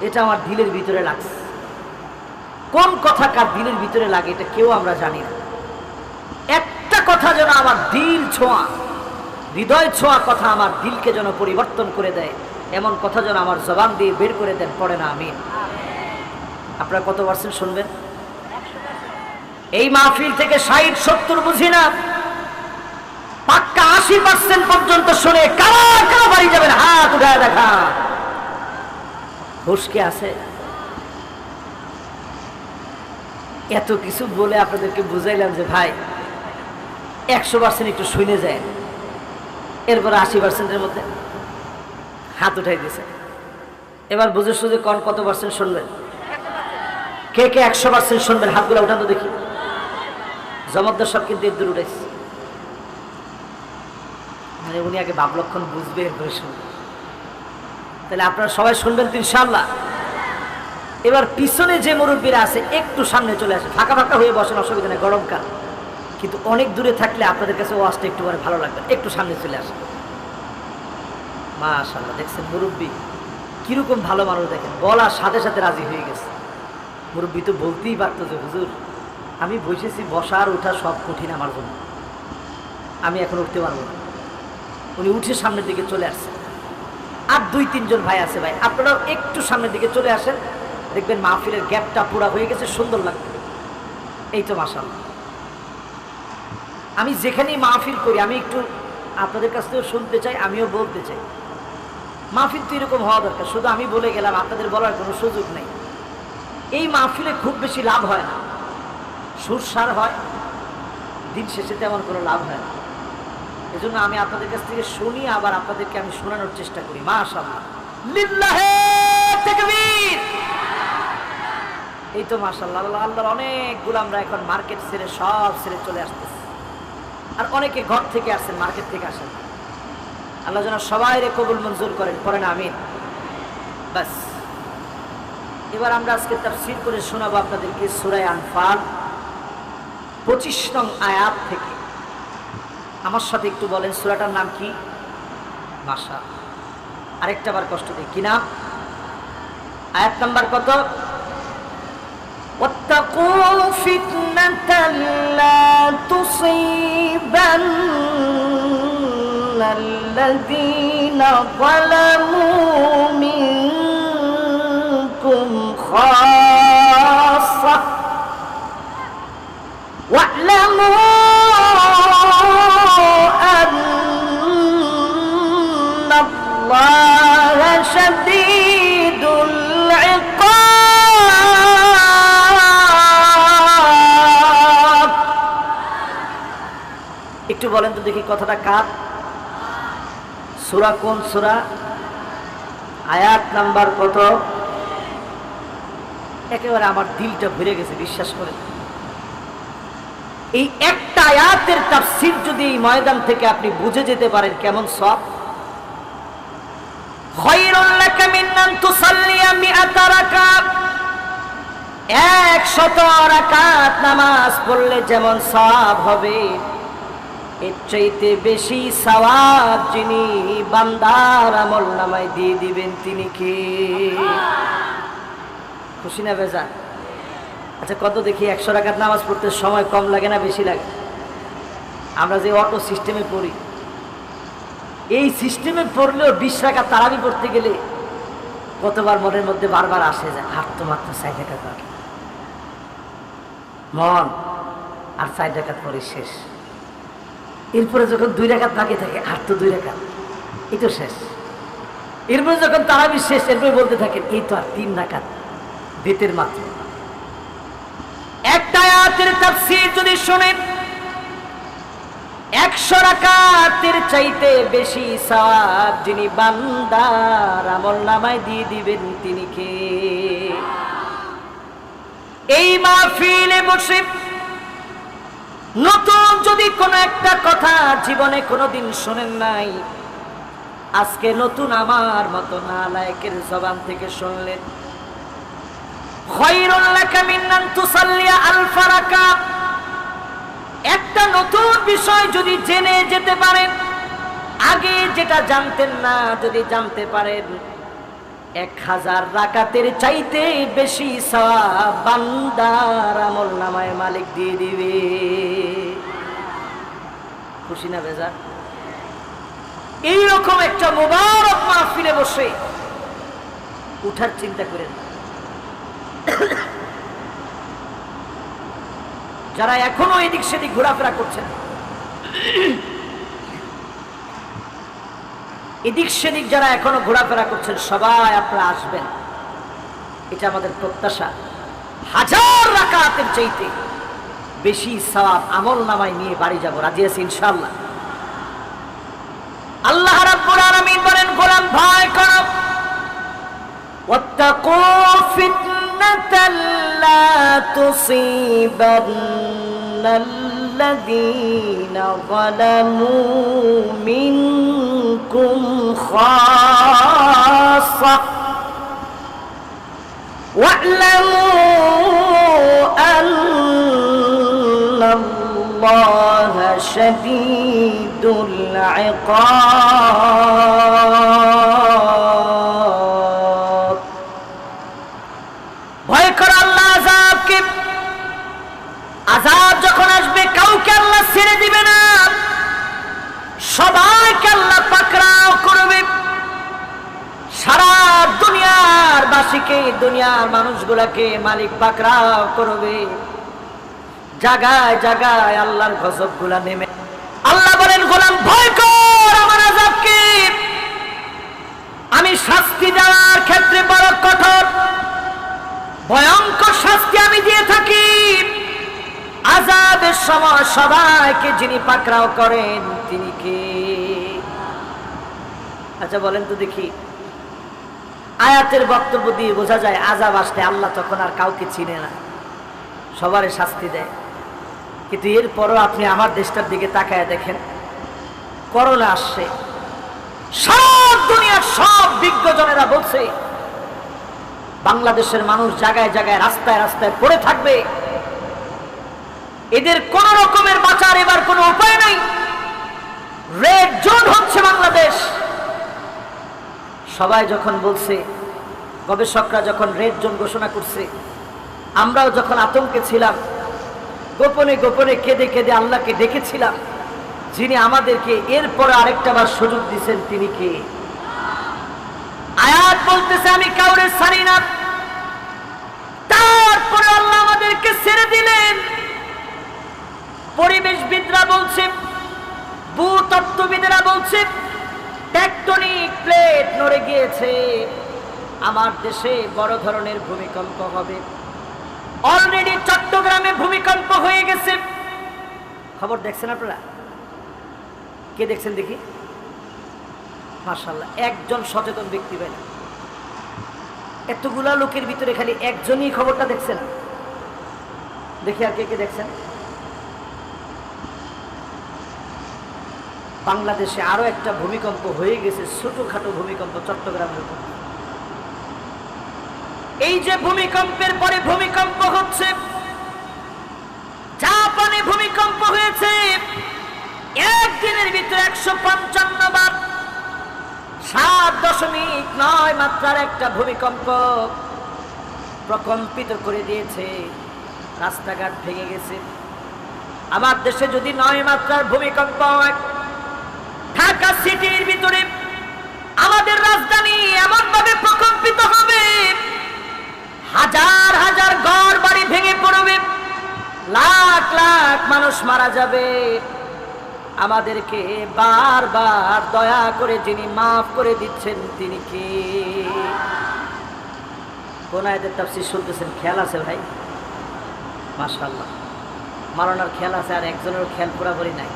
এটা আমার দিলের ভিতরে লাগছে। কোন কথা কার দিলের ভিতরে লাগে এটা কেউ আমরা জানি না। একটা কথা যেন আমার দিল ছোঁয়া, হৃদয় ছোঁয়া কথা আমার দিলকে যেন পরিবর্তন করে দেয়, এমন কথা যেন আমার জবান দিয়ে বের করে দেন। পড়ে না আমিন। আপনারা কত পার্সেন্ট শুনবেন? এই মাহফিল থেকে 60-70 বুঝি না, পাক্কা 80% পর্যন্ত শুনে কারা কারা বাড়ি যাবেন হাত উঠায় দেখা। হুশকে আছে? এত কিছু বলে আপনাদেরকে বুঝাইলাম যে ভাই 100% একটু শুনে যায়, এরপরে 80%-এর মধ্যে হাত উঠাই দিয়েছে। এবার বুঝে সুঝে কত পার্সেন্ট শুনবেন? কে কে 100% শুনবেন? হাতগুলো উঠান তো দেখি। জমদ্দার সব কিন্তু এর দূর উঠেছে, মানে উনি আগে ভাব লক্ষণ বুঝবে এরপরে শুনবেন। তাহলে আপনারা সবাই শুনবেন তো ইনশাআল্লাহ। এবার পিছনে যে মুরব্বীরা আছে একটু সামনে চলে আসে, ফাঁকা ফাঁকা হয়ে বসেন, অসুবিধা নেই, গরমকাল। কিন্তু অনেক দূরে থাকলে আপনাদের কাছে ওয়াজটা একটু ভালো লাগবে, একটু সামনে চলে আসে। মাশাআল্লাহ, দেখছেন মুরব্বী কিরকম ভালো মানুষ, দেখেন বলার সাথে সাথে রাজি হয়ে গেছে। মুরব্বী তো বলতেই পারতো যে হুজুর আমি বসেছি, বসার ওঠা সব কঠিন আমার জন্য, আমি এখন উঠতে পারবো না। উনি উঠে সামনের দিকে চলে আসছেন। আর 2-3 জন ভাই আছে, ভাই আপনারাও একটু সামনের দিকে চলে আসেন, দেখবেন মাহফিলের গ্যাপটা পুরা হয়ে গেছে, সুন্দর লাগবে। এই তো মাশাআল্লাহ। আমি যেখানেই মাহফিল করি আমি একটু আপনাদের কাছ থেকেও শুনতে চাই, আমিও বলতে চাই। মাহফিল তো এরকম হওয়া দরকার, শুধু আমি বলে গেলাম, আপনাদের বলার কোনো সুযোগ নেই। এই মাহফিলে খুব বেশি লাভ হয় না, সুরসার হয়, দিন শেষে তেমন কোনো লাভ হয় না। এজন্য আমি আপনাদের কাছ থেকে শুনি, আবার আপনাদেরকে আমি শোনানোর চেষ্টা করি। মাশাআল্লাহ, লিল্লাহে তাকবীর। এই তো মাশাআল্লাহ, আল্লাহর অনেক গোলামরা এখন মার্কেট ছেড়ে সব ছেড়ে চলে আসতেছে, আর অনেকে ঘর থেকে আসেন, মার্কেট থেকে আসেন। আল্লাহ যেন সবাই কবুল মঞ্জুর করেন, পড়েন আমিন। বাস, এবার আমরা আজকে তাফসীর করে শোনাবো আপনাদেরকে সূরা আনফাল 25 নং আয়াত থেকে। আমার সাথে একটু বলেন সূরাটার নাম কি? মাশাআল্লাহ, আরেকটা বার কষ্ট দিই, কি নাম? আয়াত নাম্বার কত? ওয়াত্তাকু ফিতনাতান লা তুসিবান্নাল্লাযীনা যালামু মিনকুম খাসসা ওয়া'লামু আন্নাল্লাহা শাদীদুল ইকাব। একটু বলেন তো দেখি কথাটা কার? সূরা কোন সূরা? আয়াত নাম্বার কত? একেবারে আমার দিলটা ভরে গেছে, বিশ্বাস করেন। এই একটা আয়াতের তাফসীর যদি এই ময়দান থেকে আপনি বুঝে যেতে পারেন কেমন সওয়াব। খায়রুল লাকা মিন আন তুসাল্লিয়া মিআতা রাকাত, 100 রাকাত নামাজ পড়লে যেমন সওয়াব হবে, এর চাইতে বেশি সওয়াব যিনি বান্দার আমলনামায় দিয়ে দিবেন তিনি কে? খুশি না বেজার? আচ্ছা কত দেখি 100 রাকাত নামাজ পড়তে সময় কম লাগে না বেশি লাগে? আমরা যে অটো সিস্টেমে পড়ি, এই সিস্টেমে পড়লেও 20 রাকাত তারাবি পড়তে গেলে কতবার মনের মধ্যে বারবার আসে যায়, হাত তো মাত্র 60 রাকাত বাকি, মন আর 60 রাকাত পরে শেষ। এরপরে যখন 2 রাকাত বাকি থাকে, আর তো 2 রাকাত, এই তো শেষ। এরপরে যখন তারাবি শেষ, এরপরে বলতে থাকেন এই তো আর 3 রাকাত বেতের মাত্র। একটা আয়াতের তাফসীর যদি শুনেন, 100 রাকাতের চাইতে বেশি সওয়াব যিনি বান্দার আমলনামায় দিয়ে দিবেন তিনি কে? এই মাহফিলে বসে নতুন যদি কোনো একটা কথা জীবনে কোনোদিন শোনেন নাই, আজকে নতুন আমার মতো নালায়েকের জবান থেকে শুনলেন। খায়রুল লাকা মিন আন তুসাল্লিয়া আলফা রাকাত, একটা নতুন বিষয় যদি জেনে যেতে পারেন, আগে যেটা জানতেন না যদি জানতে পারেন, 1000 রাকাতের চাইতে বেশি সওয়াব বান্দার আমলনামায় মালিক দিয়ে দিবে। খুশি না বেজার? এইরকম একটা মুবারক মাহফিলে বসে উঠার চিন্তা করেন। যারা এখনো এদিক সেদিক ঘোরাফেরা করছেন, এদিক সেদিক যারা এখনো ঘোরাফেরা করছেন, সবাই আপনারা আসবেন, এটা আমাদের প্রত্যাশা। 1000 রাকাতের চাইতে বেশি সওয়াব আমলনামায় নিয়ে বাড়ি যাব, রাজি আছি ইনশাআল্লাহ। আল্লাহ রাব্বুল আলামিন বলেন, গোলাম ভয় করো, ওয়াত্তাকু ফিতনাতাল লা তুসিবান্নাল্লাযীনা যালামু মিনকুম খাসসা ওয়া'লামু আন্নাল্লাহা শাদীদুল ইকাব। ভয় করো আল্লাহ আযাবকে। আযাব যখন আসবে কাউকে আল্লাহ ছেড়ে দিবে না, সবাইকে আল্লাহ পাকড়াও করবে। সারা দুনিয়ার বাসীকে, দুনিয়ার মানুষগুলাকে মালিক পাকড়াও করবে। জায়গায় জায়গায় আল্লাহর গজবগুলা নেমে। আল্লাহ বলেন, গোলাম ভয় কর আমার আযাবকে, আমি শাস্তি দেওয়ার ক্ষেত্রে বড় কঠোর, ভয়ঙ্কর শাস্তি আমি দিয়ে থাকি। আযাবের সময় সবাইকে যিনি পাকড়াও করেন তিনি কে? আচ্ছা বলেন তো দেখি, আয়াতের বক্তব্য দিয়ে বোঝা যায় আযাব আসলে আল্লাহ তখন আর কাউকে চিনে না, সবারই শাস্তি দেয়। কিন্তু এরপরও আপনি আমার দেশটার দিকে তাকায় দেখেন, করোনা আসছে, সব দুনিয়ার সব বিজ্ঞজনেরা বলছে বাংলাদেশের মানুষ জায়গায় জায়গায় রাস্তায় রাস্তায় পড়ে থাকবে, এদের কোন রকমের বাঁচার এবার কোনো উপায় নাই। রেড জোন হচ্ছে বাংলাদেশ। সবাই যখন বলছে, গবেষকরা যখন রেড জোন ঘোষণা করছে, আমরাও যখন আতঙ্কে ছিলাম, গোপনে গোপনে কেঁদে কেঁদে আল্লাহকে ডেকেছিলাম, যিনি আমাদেরকে এরপরে আরেকটা বার সুযোগ দিয়েছেন তিনি কে? আয়াত বলতেছে আমি কাউরে ছাড়ি না, তারপরে আল্লাহ আমাদেরকে ছেড়ে দিলেন। পরিবেশবিদরা বলছে, ভূতত্ত্ববিদেরা বলছে টেকটনিক প্লেট নড়ে গিয়েছে, আমার দেশে বড় ধরনের ভূমিকম্প হবে। অলরেডি চট্টগ্রামে ভূমিকম্প হয়ে গেছে। খবর দেখছেন আপনারা? কে দেখছেন দেখি? মাশাআল্লাহ, একজন সচেতন ব্যক্তি পাই না। এতগুলা লোকের ভিতরে খালি একজনই খবরটা দেখছেন। দেখি আর কে কে দেখছেন। বাংলাদেশে আরো একটা ভূমিকম্প হয়ে গেছে, ছোটখাটো ভূমিকম্প চট্টগ্রামের উপর। এই যে ভূমিকম্পের পরে ভূমিকম্প হচ্ছে, জাপানে ভূমিকম্প হয়েছে একদিনের ভিতরে 155 বার। 7.9 মাত্রার একটা ভূমিকম্প প্রকম্পিত করে দিয়েছে, রাস্তাঘাট ভেঙে গেছে। আমার দেশে যদি 9 মাত্রার ভূমিকম্প হয়, ঢাকা সিটির ভিতরে আমাদের রাজধানী এমন ভাবে প্রকম্পিত হবে, হাজার হাজার ঘর বাড়ি ভেঙে পড়বে, লাখ লাখ মানুষ মারা যাবে। আমাদেরকে বারবার দয়া করে যিনি মাফ করে দিচ্ছেন তিনি কে? কোন আয়াতের তাফসীর শুনতেছেন? খেয়াল আছে ভাই? মাশাআল্লাহ, মাওলানার খেয়াল আছে, আর একজনের খেয়াল পুরাপুরি নাই।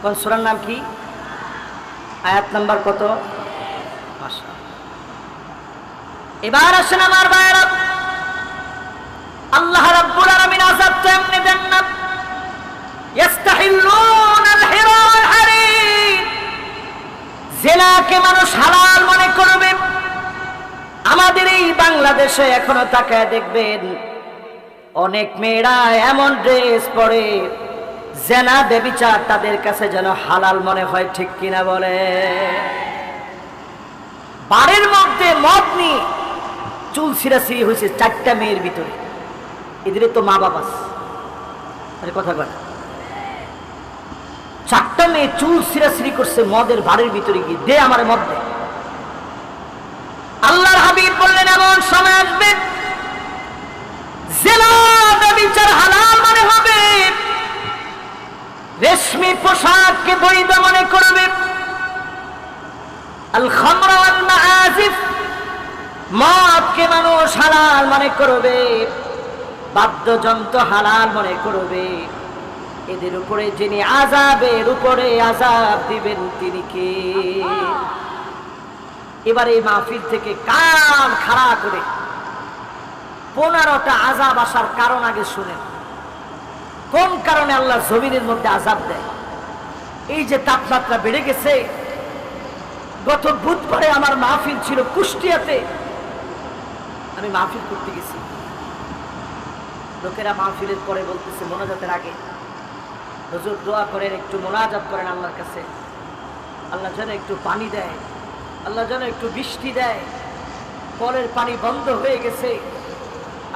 কোন সূরার নাম কি? আয়াত নাম্বার কত? মাশাআল্লাহ। এবার আসেন আমার ভাইরা, আল্লাহ রাব্বুল আলামিন আযাব তো এমনি দেন না। ইস্তাহিল্লুনাল হিরা ওয়াল হারির, জিনাকে মানুষ হালাল মনে করবে। আমাদের এই বাংলাদেশে এখনো তাকায় দেখবেন অনেক মেয়েরা এমন ড্রেস পরে, জিনা ব্যভিচার তাদের কাছে যেন হালাল মনে হয়, ঠিক কিনা বলে? বাড়ির মধ্যে মদ নিয়ে চুল ছিঁড়াছিঁড়ি হয়েছে 4টা মেয়ের ভিতরে। এদের তো মা বাবা কথা বলে, 4টা মেয়ে চুল ছিঁড়াছিঁড়ি করছে মদের বাড়ির ভিতরে গিয়ে, দে আমার মদ দে। আল্লাহর হাবিব বললেন এমন সময় আসবে জিনা ব্যভিচার হালাল মনে হবে, রেশমি পোশাককে বৈধ মনে করবে, আল খামর ওয়াল মাআজিফ, মদকে মানুষ হালাল মনে করবে, বাদ্যযন্ত্র হালাল মনে করবে। এদের উপরে যিনি আযাবের উপরে আযাব দিবেন তিনি কে? এবার এই মাহফিল থেকে কান খাড়া করে 15টা আযাব আসার কারণ আগে শুনেন। কোন কারণে আল্লাহ জমিনের মধ্যে আযাব দেয়? এই যে তাপমাত্রা বেড়ে গেছে। গত বুধবারে আমার মাহফিল ছিল কুষ্টিয়াতে, আমি মাহফিল করতে গেছি। লোকেরা মাহফিলের পরে বলতেছে মোনাজাতের আগে, হুজুর দোয়া করেন, একটু মোনাজাত করেন আল্লাহর কাছে, আল্লাহ যেন একটু পানি দেয়, আল্লাহ যেন একটু বৃষ্টি দেয়। কলের পানি বন্ধ হয়ে গেছে,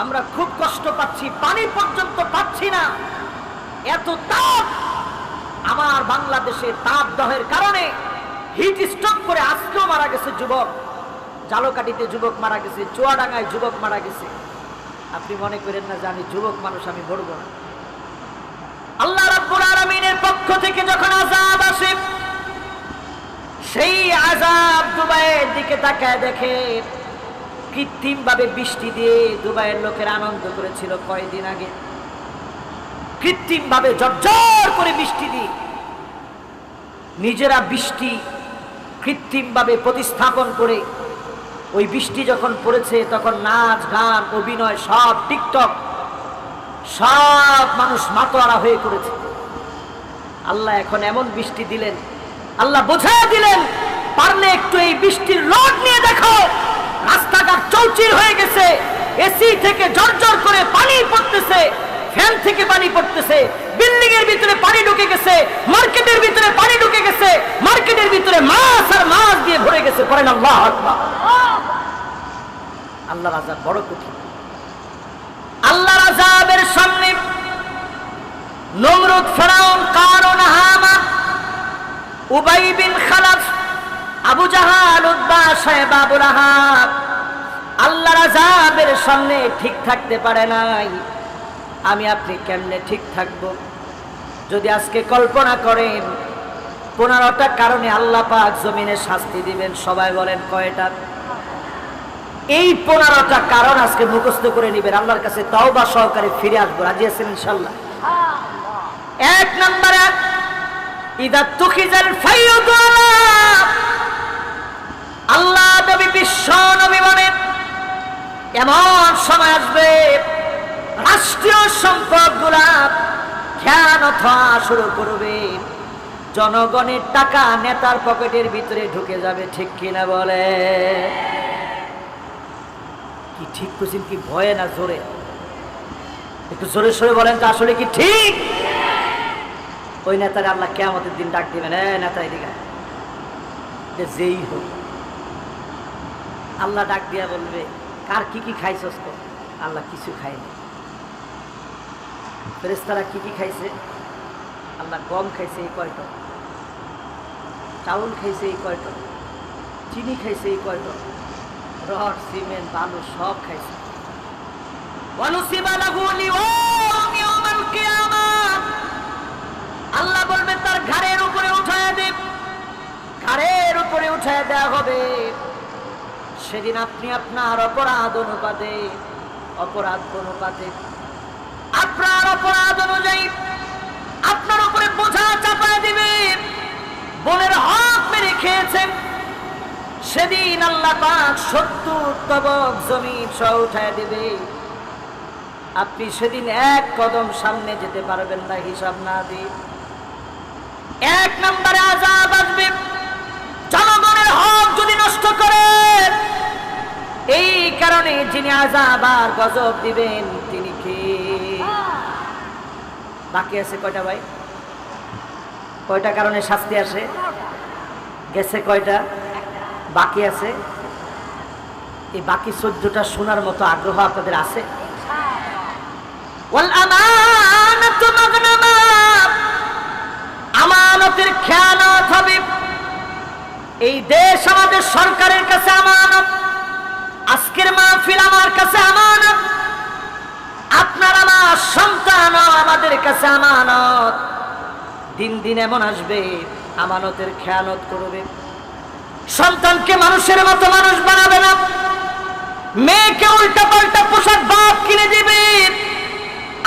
আমরা খুব কষ্ট পাচ্ছি, পানি পর্যন্ত পাচ্ছি না। এত তাপ, আমার বাংলাদেশে তাপ দহের কারণে হিট স্ট্রোক করে আজকেও মারা গেছে যুবক, জালকাঠিতে যুবক মারা গেছে, চুয়াডাঙ্গায় যুবক মারা গেছে। আপনি মনে করেন না যে আমি যুবক মানুষ, আমি বলবো না। আল্লাহ রাব্বুল আলামিনের পক্ষ থেকে যখন আযাব আসে, সেই আযাব দুবাইয়ের দিকে তাকায় দেখে কৃত্রিম ভাবে বৃষ্টি দিয়ে দুবাইয়ের লোকের আনন্দ করেছিল কয়েকদিন আগে। কৃত্রিম ভাবে ঝরঝর করে বৃষ্টি দিয়ে নিজেরা বৃষ্টি কৃত্রিম ভাবে প্রতিস্থাপন করে ওই বৃষ্টি যখন পড়েছে তখন নাচ গান অভিনয় সব টিকটক সব মানুষ মাতোয়ারা হয়ে করেছে। আল্লাহ এখন এমন বৃষ্টি দিলেন, আল্লাহ বোঝায় দিলেন, পারলে একটু এই বৃষ্টির লোড নিয়ে দেখো, রাস্তাঘাট চৌচির হয়ে গেছে, এসি থেকে ঝরঝর করে পানি পড়তেছে, ফ্যান থেকে পানি পড়তেছে, বিল্ডিং এর ভিতরে পানি ঢুকে গেছে, মার্কেটের ভিতরে পানি ঢুকে গেছে, মার্কেটের ভিতরে মাছ আর মাছ দিয়ে ভরে গেছে। পড়েন আল্লাহু আকবার। আল্লাহর আযাব বড় কঠিন। আল্লাহর আযাবের সামনে Namrud, Firaun, Qarun, Haman, Ubay bin Khalaf, Abu Jahl, Utbah, Shaybah, Abu Lahab আল্লাহর আযাবের সামনে ঠিক থাকতে পারে নাই। আমি আপনি কেমনে ঠিক থাকব? যদি আজকে কল্পনা করেন 15টা কারণে আল্লাহ পাক জমিনে শাস্তি দিবেন, সবাই বলেন কয়টা? এই 15টা কারণ আজকে মুখস্থ করে নেবেন, আল্লাহর কাছে তওবা সহকারে ফিরে আসবো। রাজি আছেন ইনশাআল্লাহ? 1 নম্বরে ইদা তুখিজাল ফাইয়ুদু বিশ্ব নবী বলেন, এমন সময় আসবে রাষ্ট্রীয় সম্পদগুলা খেয়ানত হওয়া শুরু করবে, জনগণের টাকা নেতার পকেটের ভিতরে ঢুকে যাবে। ঠিক কিনা বলে? কি ঠিক করছেন? কি ভয়ে না জোরে? একটু জোরে সরে বলেন তো, আসলে কি ঠিক? ওই নেতারে আল্লাহ কিয়ামতের দিন ডাক দিবেন, নেতা এদিকে যেই হোক, আল্লাহ ডাক দিয়া বলবে, কার কি কি খাইছস? তো আল্লাহ কিছু খায়নি। ফেরেশতারা কি কি খাইছে? আল্লাহ গম খাইছে এই কয়টা, চাউল খাইছে এই কয়টা, চিনি খাইছে এই কয়টা, রড সিমেন্ট বালু সব খাইছে। আল্লাহ বলবে তার ঘাড়ের উপরে উঠায় দেব, ঘাড়ের উপরে উঠায় দেওয়া হবে। সেদিন আপনি আপনার অপরাধ অনুপাতে আপনার অপরাধ অনুযায়ী আপনার উপরে বোঝা চাপায় দিবে। বোনের হক মেরে খেয়েছেন, সেদিন আল্লাহ পাক 70 তবক জমিন সহ উঠায় দিবে। আপনি সেদিন এক কদম সামনে যেতে পারবেন না হিসাব না দিয়ে। এক নম্বরে আযাব আসবে, জনগণের হক যদি নষ্ট করেন। এই কারণে যিনি আযাব আর গজব দিবেন তিনি কে? বাকি আছে কয়টা ভাই? কয়টা কারণে শাস্তি আসে? গেছে কয়টা? বাকি আছে। এই বাকি 14টা শোনার মতো আগ্রহ আপনাদের আছে? ওয়াল আমানাতু মাগনামা, আমানতের খেয়ানত হবে। এই দেশ আমাদের সরকারের কাছে আমানত, আজকের মাহফিল আমার কাছে আমানত, আপনার আমার সন্তান আমাদের কাছে আমানত। দিন দিন এমন আসবে আমানতের খেয়ানত করবে, সন্তানকে মানুষের মতো মানুষ বানাবে না, মেয়েকে উল্টা পাল্টা পোশাক বাপ কিনে দিবে।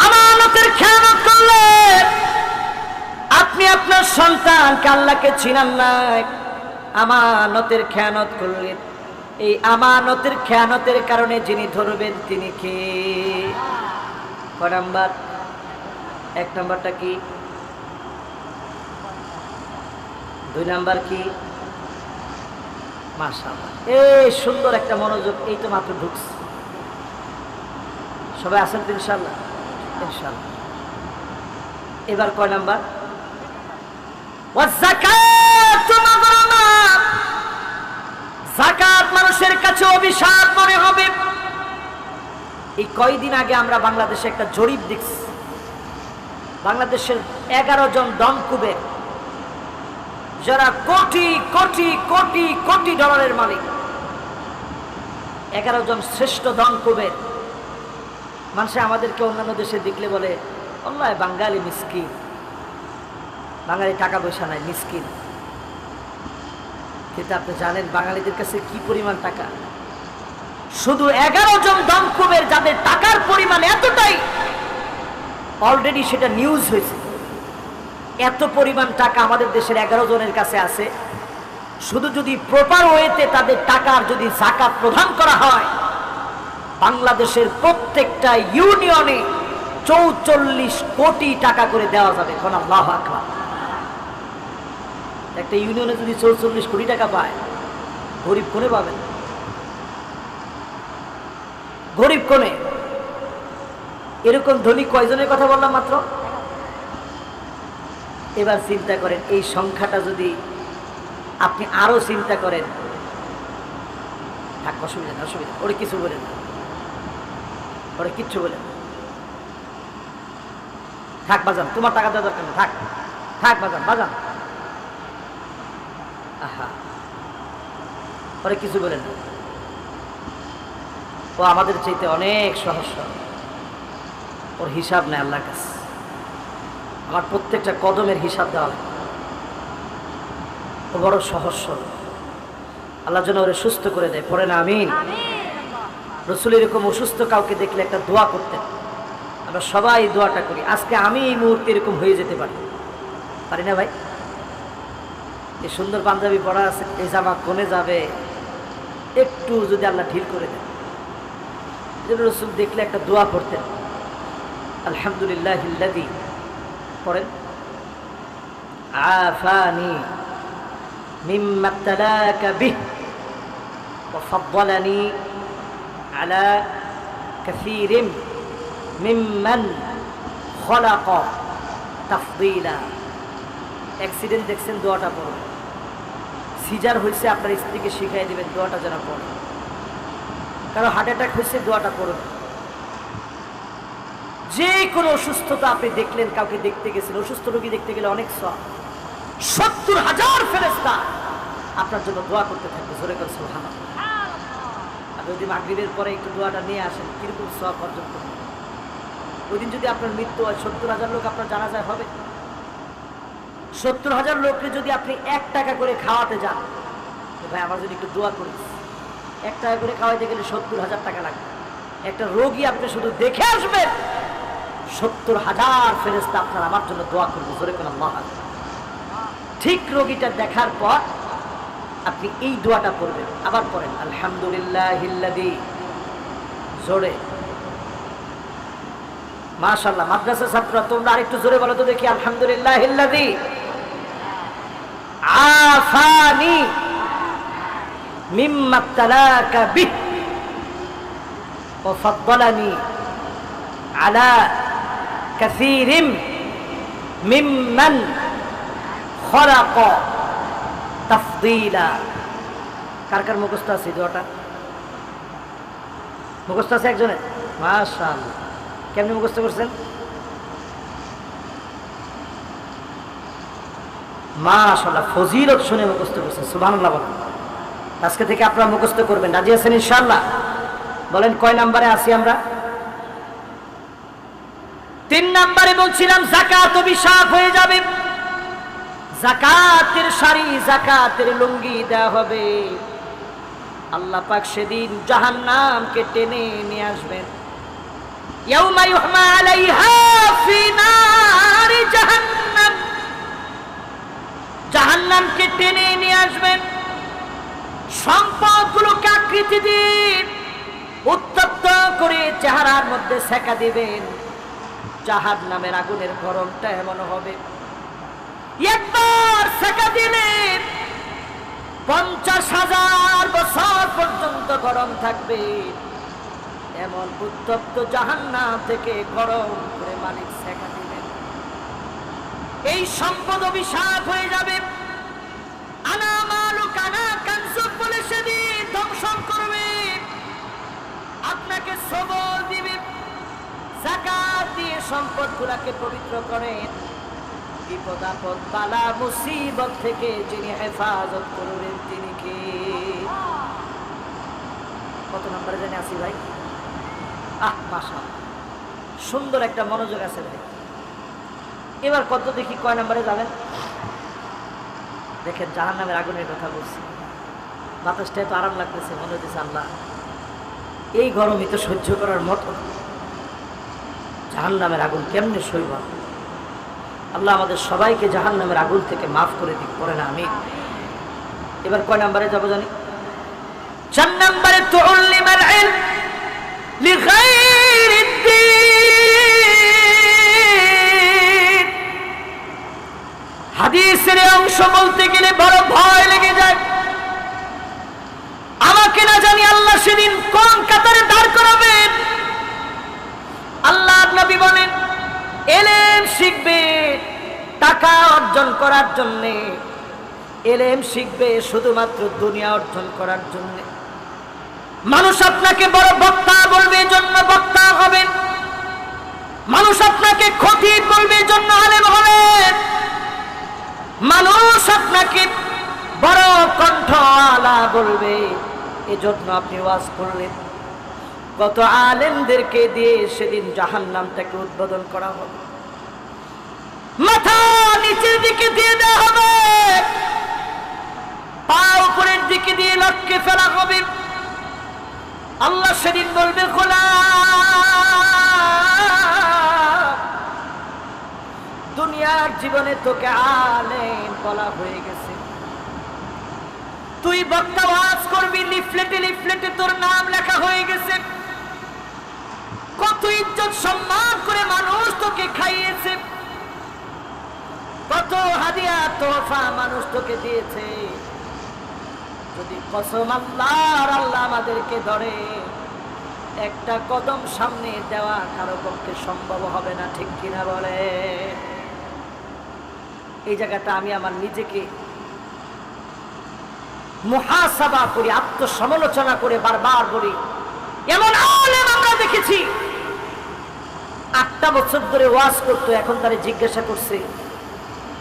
আমানতের খেয়ানত করলে আপনি আপনার সন্তানকে আল্লাহকে চিনান নাই। আমানতের খেয়ানত করলেন, এই আমানতের খেয়ানতের কারণে যিনি ধরবেন তিনি কে? কয় নাম্বার? 1 নাম্বারটা কি? 2 নাম্বার কি? মাশাআল্লাহ, এই সুন্দর একটা মনোযোগ, এই তো মাত্র ঢুকছে। সবাই আছেন তো ইনশাআল্লাহ? ইনশাআল্লাহ। এবার কয় নাম্বার? ওয়াযাকাতু মাগরুমা, যাকাত মানুষের কাছে অভিশাপ মনে হবে। এই কয়দিন আগে আমরা বাংলাদেশে একটা জরিপ দেখছি, বাংলাদেশের 11 জন দমকুবের, যারা কোটি কোটি কোটি কোটি ডলারের মালিক, 11 জন শ্রেষ্ঠ দমকুবের। মানুষে আমাদেরকে অন্যান্য দেশে দেখলে বলে, আল্লাহ বাঙালি মিসকিন, বাঙালি টাকা পয়সা নাই, মিসকিন। কিন্তু আপনি জানেন বাঙালিদের কাছে কি পরিমাণ টাকা? শুধু 11 জন দমকুবের, যাদের টাকার পরিমাণ এতটাই, অলরেডি সেটা নিউজ হয়েছে। এত পরিমাণ টাকা আমাদের দেশের 11 জনের কাছে আছে। শুধু যদি প্রপার ওয়েতে তাদের টাকার যদি যাকাত প্রদান করা হয়, বাংলাদেশের প্রত্যেকটা ইউনিয়নে 44 কোটি টাকা করে দেওয়া যাবে। কোন আল্লাহু আকবার। একটা ইউনিয়নে যদি 44 কোটি টাকা পায়, গরিব কোনে পাবেন? গরিব কোনে? এরকম ধনী কয়জনের কথা বললাম মাত্র? এবার চিন্তা করেন, এই সংখ্যাটা যদি আপনি আরো চিন্তা করেন, থাক, অসুবিধা না, অসুবিধা, ওরে কিছু বলেন না, ওরে কিচ্ছু বলেন না। থাক বাজান, তোমার টাকা দেওয়া দরকার না, থাক থাক বাজান, বাজান। আহা, ওরে কিছু বলেন না, ও আমাদের চাইতে অনেক সহজ সরল, ওর হিসাব নেই আল্লাহর কাছে। আমার প্রত্যেকটা কদমের হিসাব দেওয়া লাগে। ও বড় সহজ সরল, আল্লাহ যেন ওরে সুস্থ করে দেয়। পড়ে না আমিন। রসুল এরকম অসুস্থ কাউকে দেখলে একটা দোয়া করতেন, আমরা সবাই দোয়াটা করি। আজকে আমি এই মুহূর্তে এরকম হয়ে যেতে পারি না ভাই? এই সুন্দর পাঞ্জাবি পরা আছে, এই জামা কোনে যাবে, একটু যদি আল্লাহ ঢিল করে দেন। রাসূল দেখলে একটা দোয়া করতেন, আলহামদুলিল্লাহিল্লাযী, পড়েন, আফানি মিম্মা ইবতালাকা বিহি ওয়া ফাদ্দালানি আলা কাসীরিন মিম্মান খলাকা তাফদীলা। অ্যাক্সিডেন্ট দেখছেন, দোয়াটা পড়বেন। সিজার হয়েছে, আপনার স্ত্রীকে শিখাই দিবেন দোয়াটা যেন পড়ে। কারো হার্ট অ্যাটাক হয়েছে, দোয়াটা পড়বেন। যে কোনো অসুস্থতা আপনি দেখলেন, কাউকে দেখতে গেছেন, অসুস্থ রোগী দেখতে গেলে অনেক সওয়াব, ৭০,০০০ ফেরেশতা আপনার জন্য দোয়া করতে থাকবে। জোরে করে সুবহানাল্লাহ। আর যদি মাগরিবের পরে একটু দোয়াটা নিয়ে আসেন, কিরকম সওয়াব অর্জন করবেন। ওই দিন যদি আপনার মৃত্যু হয়, ৭০,০০০ লোক আপনার জানাজায় হবে। ৭০,০০০ লোককে যদি আপনি ১ টাকা করে খাওয়াতে যান, ভাই আমার যদি একটু দোয়া করিস, 1 টাকা করে খাওয়াইতে গেলে ৭০,০০০ টাকা লাগবে। একটা রোগী আপনি শুধু দেখে আসবেন, ৭০,০০০ ফেরেশতা আপনার আমার জন্য দোয়া করবে। জোরে করে আল্লাহু আকবার। ঠিক রোগীটা দেখার পর আপনি এই দোয়াটা পড়বেন। আবার পড়েন, আলহামদুলিল্লাহিল্লাযী, জোরে, মাশাআল্লাহ। মাদ্রাসা ছাত্র তোমরা আরেকটু জোরে বলো তো দেখি, আলহামদুলিল্লাহিল্লাযী আফানি মিম্মা ইবতালাকা বিহি ওয়া ফাদ্দালানি আলা কাসীরিন মিম্মান খলাকা তাফদীলা। কার কার মুখস্থ আছে দোয়াটা? মুখস্থ আছে একজনের? মাশাআল্লাহ। কেমনে মুখস্থ করছেন? মাশাআল্লাহ, ফজিলত শুনে মুখস্থ করছেন। সুবহানাল্লাহ বলেন। আজকে থেকে আপনারা মুখস্থ করবেন। রাজি আছেন ইনশাআল্লাহ? বলেন কয় নম্বরে আছি আমরা? 3 নম্বরে বলছিলাম যাকাত অভিশাপ হয়ে যাবে। যাকাতের শাড়ি, যাকাতের লুঙ্গি দেওয়া হবে। আল্লাহ পাক সেদিন জাহান্নামকে টেনে নিয়ে আসবেন। ইয়াউমা ইউহমা আলাইহা ফি নারি জাহান্নাম, জাহান্নামকে টেনে নিয়ে আসবেন। সম্পদগুলোকে আকৃতি দিয়ে উত্তপ্ত করে চেহারার মধ্যে সেকা দিবেন। জাহান্নামের আগুনের গরমটা এমন হবে, একবার সেকা দিলে 50,000 বছর পর্যন্ত গরম থাকবে। এমন উত্তপ্ত জাহান্নাম থেকে গরম করে মালিক সেকা দিবেন। এই সম্পদ অভিশাপ হয়ে যাবে। আনা মালুক আনা কানসুক বলে সেদিন ধ্বংসন করবে। আপনাকে সবল দিবে। যাকাত দিয়ে সম্পদগুলোকে পবিত্র করেন। বিপদ আপদ বালা মুসিবত থেকে যিনি হেফাজত করবেন তিনি কে? কত নম্বরে জানি আছি ভাই? মাশাআল্লাহ, সুন্দর একটা মনোযোগ আছে ভাই। এবার কত দেখি কয় নম্বরে যাবেন? দেখেন, জাহান্নামের আগুনের কথা বলছি। বাতাসটা এত আরাম লাগতেছে, মনে হচ্ছে আল্লাহ এই গরমই তো সহ্য করার মতো, জাহান্নামের আগুন কেমনে সইব। আল্লাহ আমাদের সবাইকে জাহান্নামের আগুন থেকে মাফ করে দিক, পড়ে না আমিন। এবার কয় নম্বরে যাবো জানি? 4 নম্বরে তুউল্লিমাল ইলম লিগাইরিদ্দিন। হাদিসের অংশ বলতে গেলে বড় ভয় লেগে যায়। আমাকে না জানি আল্লাহ সেদিন কোন কাতারে দাঁড় করাবেন। আল্লাহর নবী বলেন, ইলম শিখবে টাকা অর্জন করার জন্য, ইলম শিখবে শুধুমাত্র দুনিয়া অর্জন করার জন্য। মানুষ আপনাকে বড় বক্তা বলবে, এজন্য বক্তা হবেন। মানুষ আপনাকে খতিব বলবে, এজন্য আলেম হবেন। মানুষ আপনাকে বড় কণ্ঠওয়ালা বলবে, এজন্য আপনি ওয়াজ করলেন। কত আলেমদেরকে দিয়ে সেদিন জাহান্নামটাকে উদ্বোধন করা হবে। মাথা নিচের দিকে দিয়ে দেওয়া হবে, পা উপরের দিকে দিয়ে লটকে ফেলা হবে। আল্লাহ সেদিন বলবে, গোলাম, দুনিয়ার জীবনে তোকে আলেম বলা হয়ে গেছে, তুই বক্তা ওয়াজ করবি, লিফলেটে লিফলেটে তোর নাম লেখা হয়ে গেছে। কত ইজ্জত সম্মান করে মানুষ তোকে খাইয়েছে, কত হাদিয়া তোহফা মানুষ তোকে দিয়েছে। যদি কসম আল্লাহর, আল্লাহ আমাদেরকে ধরে, একটা কদম সামনে দেওয়া কারো পক্ষে সম্ভব হবে না, ঠিক কিনা বলে? এই জায়গাটা আমি আমার নিজেকে মুহাসাবা করি, আত্মসমালোচনা করে বারবার বলি। এমন আলেম আমরা দেখেছি 8টা বছর ধরে ওয়াজ করতো, এখন তারে জিজ্ঞাসা করছে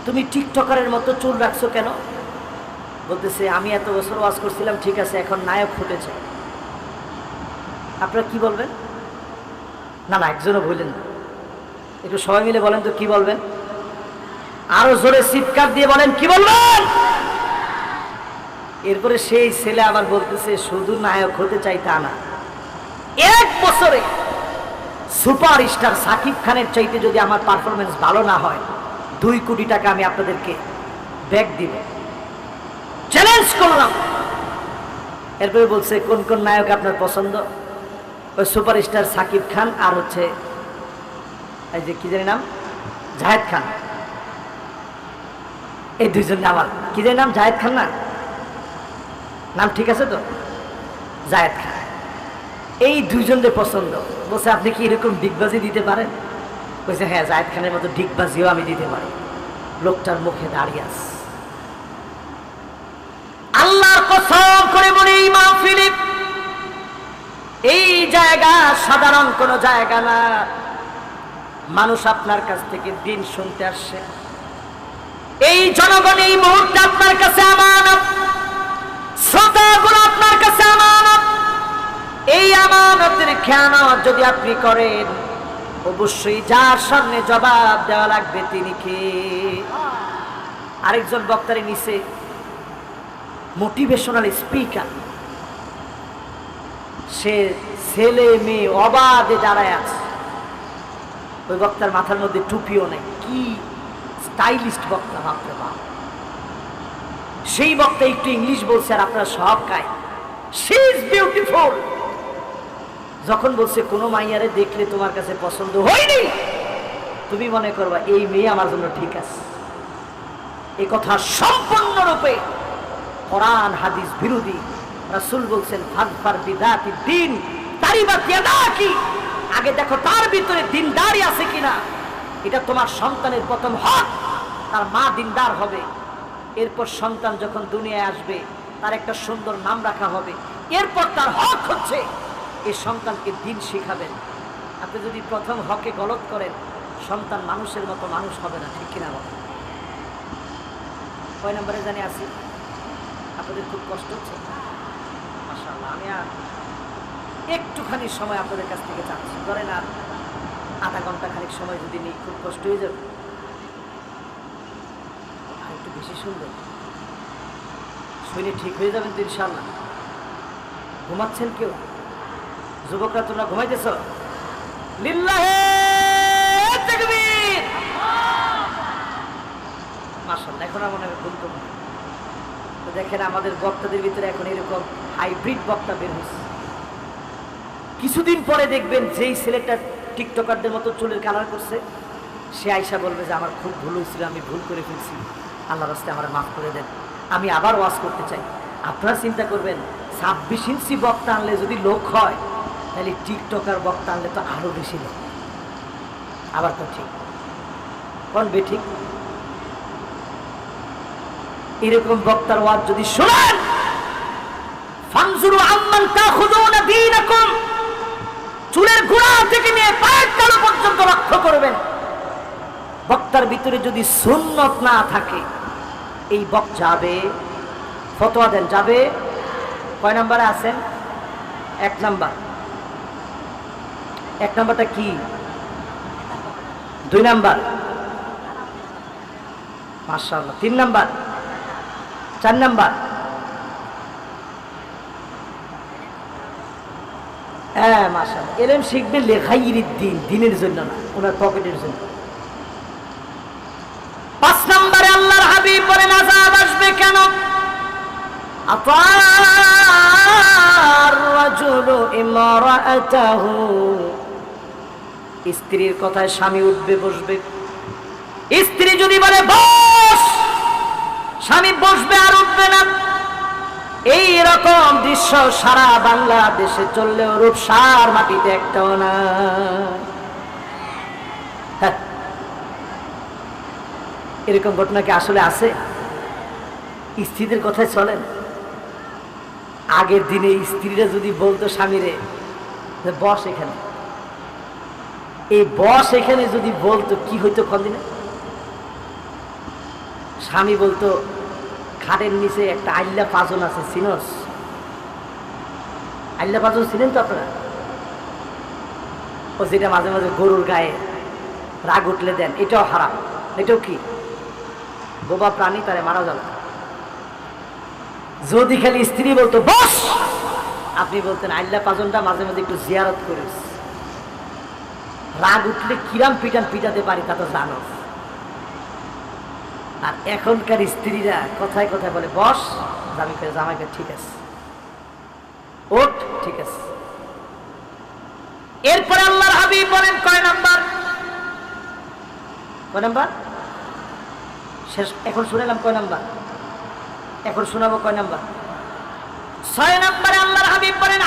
তুমি টিকটকারের মতো চুল রাখছো কেন? বলতেছে আমি এত বছর ওয়াজ করছিলাম, ঠিক আছে, এখন নায়ক ফুটেছে। আপনারা কি বলবেন? না না, একজনও বললেন না, একটু সবাই মিলে বলেন তো কি বলবেন? আরো জোরে চিৎকার দিয়ে বলেন কি বলবেন? এরপরে সেই ছেলে আবার বলতেছে শুধু নায়ক হতে চাই তা না, 1 বছরে সুপারস্টার সাকিব খানের চাইতে যদি আমার পারফরমেন্স ভালো না হয় 2 কোটি টাকা আমি আপনাদেরকে ব্যাক দিব, চ্যালেঞ্জ করলাম। এরপরে বলছে কোন কোন নায়ক আপনার পছন্দ? ওই সুপারস্টার সাকিব খান আর হচ্ছে এই যে কি জানি নাম, জাহেদ খান। এই দুইজন আমার কি জানি নাম, জাহেদ খান না? নাম ঠিক আছে তো? জাহেদ খান। এই দুইজনের পছন্দ। বলছে আপনি কি এরকম ডিগবাজি দিতে পারেন? বলছে হ্যাঁ, জাহেদ খানের মতো ডিগবাজিও আমি দিতে পারি। লোকটার মুখে দাঁড়িয়ে আছে। আল্লাহর কসম করে বলি, এই মাহফিলে, এই জায়গা সাধারণ কোনো জায়গা না। মানুষ আপনার কাছ থেকে দিন শুনতে আসছে। এই জনগণ এই মুহূর্তে আপনার কাছে আমানত, শ্রোতাগুলো আপনার কাছে আমানত। এই আমানতের খেয়ানত যদি আপনি করেন, অবশ্যই যার সামনে জবাব দেওয়া লাগবে তিনি কে? আরেকজন বক্তারে নিচে মোটিভেশনাল স্পিকার, সে ছেলে মেয়ে অবাধে দাঁড়ায় আছে। ওই বক্তার মাথার মধ্যে টুপিও নেই, কি স্টাইলিস্ট বক্তা, ভাবতে পার। সেই বক্তা একটু ইংলিশ বলছে আর আপনারা সব খায়, শি ইজ বিউটিফুল। যখন বলছে কোনো মাইয়ারে দেখলে তোমার কাছে পছন্দ হয়নি, তুমি মনে করবা এই মেয়ে আমার জন্য ঠিক আছে। এই কথা সম্পূর্ণরূপে কোরআন হাদিস বিরোধী। রাসূল বলছেন ফাযফার বিযাতি দ্বীন তারিবাত ইয়াদাকি, আগে দেখো তার ভিতরে দিনদারি আছে কিনা। এটা তোমার সন্তানের প্রথম হক, তার মা দিনদার হবে। এরপর সন্তান যখন দুনিয়ায় আসবে তার একটা সুন্দর নাম রাখা হবে। এরপর তার হক হচ্ছে এই সন্তানকে দিন শিখাবেন। আপনি যদি প্রথম হকে গলত করেন, সন্তান মানুষের মতো মানুষ হবে না, ঠিক কিনা বলেন? কয় নম্বরে জানি আসি? আপনাদের খুব কষ্ট হচ্ছে? মাশাআল্লাহ, আমি আর একটুখানি সময় আপনাদের কাছ থেকে চাচ্ছি। ধরেন আর আধা ঘন্টা খানিক সময় যদি নেই, খুব কষ্ট হয়ে যাবে। আর একটু বেশি শুনবেন, শুনে ঠিক হয়ে যাবেন তো ইনশাআল্লাহ। ঘুমাচ্ছেন কেউ? যুবকরা তোমরা ঘুমাইতেছ? লিল্লাহে তাকবীর। মাশাআল্লাহ, এখন আর মনে হয় ঘুম তো দেখেন আমাদের বক্তাদের ভিতরে এখন এরকম হাইব্রিড বক্তা বের হয়েছে। কিছুদিন পরে দেখবেন যেই ছেলেটা টিকটকারদের মতো চুলের কালার করছে, সে আয়সা বলবে যে আমার খুব ভুল হয়েছিল, আমি ভুল করে ফেলছি, আল্লাহর রাস্তায় আমার মাফ করে দেন, আমি আবার ওয়াজ করতে চাই। আপনারা চিন্তা করবেন 26 ইঞ্চি বক্তা আনলে যদি লোক হয়, তাহলে টিকটকার বক্তা আনলে তো আরো বেশি লোক। আবার তো ঠিক কোন বে ঠিক? এরকম বক্তার ওয়াজ যদি শোনেন, ফানজুরু আম্মান তাখুযুনা দীনাকুম, চুলের গোড়া থেকে নিয়ে পায়ের তলা পর্যন্ত লক্ষ্য করবেন। বক্তার ভিতরে যদি সুন্নত না থাকে, এই বক্তা যাবে। ফতোয়া দেন যাবে। কয় নম্বরে আছেন? 1 নাম্বার। 1 নাম্বারটা কি? 2 নাম্বার। মাশাআল্লাহ। 3 নাম্বার, 4 নাম্বার। হ্যাঁ মাশাআল্লাহ, এলেম শিখবেন লেখাইরিদ দিন, দিনের জন্য না, ওনার পকেটের জন্য। 5 নম্বরে আল্লাহর হাবিব বলেন আযাব আসবে কেন? আতার রাজুলু ইমরাআতাহু, স্ত্রীর কথায় স্বামী উঠবে বসবে। স্ত্রী যদি বলে বস, স্বামী বসবে আর উঠবে না। এই রকম দৃশ্য সারা বাংলাদেশে চললেও রূপসার মাটিতে একটাও না। এরকম ঘটনা কি আসলে আছে? স্ত্রীদের কথায় চলেন। আগের দিনে স্ত্রীরা যদি বলতো স্বামীরে বস এখানে, এই বস এখানে যদি বলতো কি হইতো কদিনে? স্বামী বলতো খাটের নিচে একটা আইল্লা পাজন আছে, চিনস? আইল্লা পাজন চিনেন তো আপনারা? ও যেটা মাঝে মাঝে গরুর গায়ে রাগ উঠলে দেন, এটাও হারাম। এটাও কি বোবা প্রাণী, তারে মারা যাবে। যদি খালি স্ত্রী বলতো বস, আপনি বলতেন আইল্লা পাজনটা মাঝে মাঝে একটু জিয়ারত করিস। রাগ উঠলে কিরাম পিটান পিটাতে পারি তা তো জানো। আর এখনকার স্ত্রীরা কথায় কথায় বলে বস, জামাইকে ঠিক আছে, ওঠ ঠিক আছে। এরপরে আল্লাহর হাবিব বলেন কয় নাম্বার? কয় নাম্বার? শেষ এখন শুনলাম কয় নাম্বার? এখন শোনাবো কয় নাম্বার? 6 নম্বরে আল্লাহর হাবিব বলেন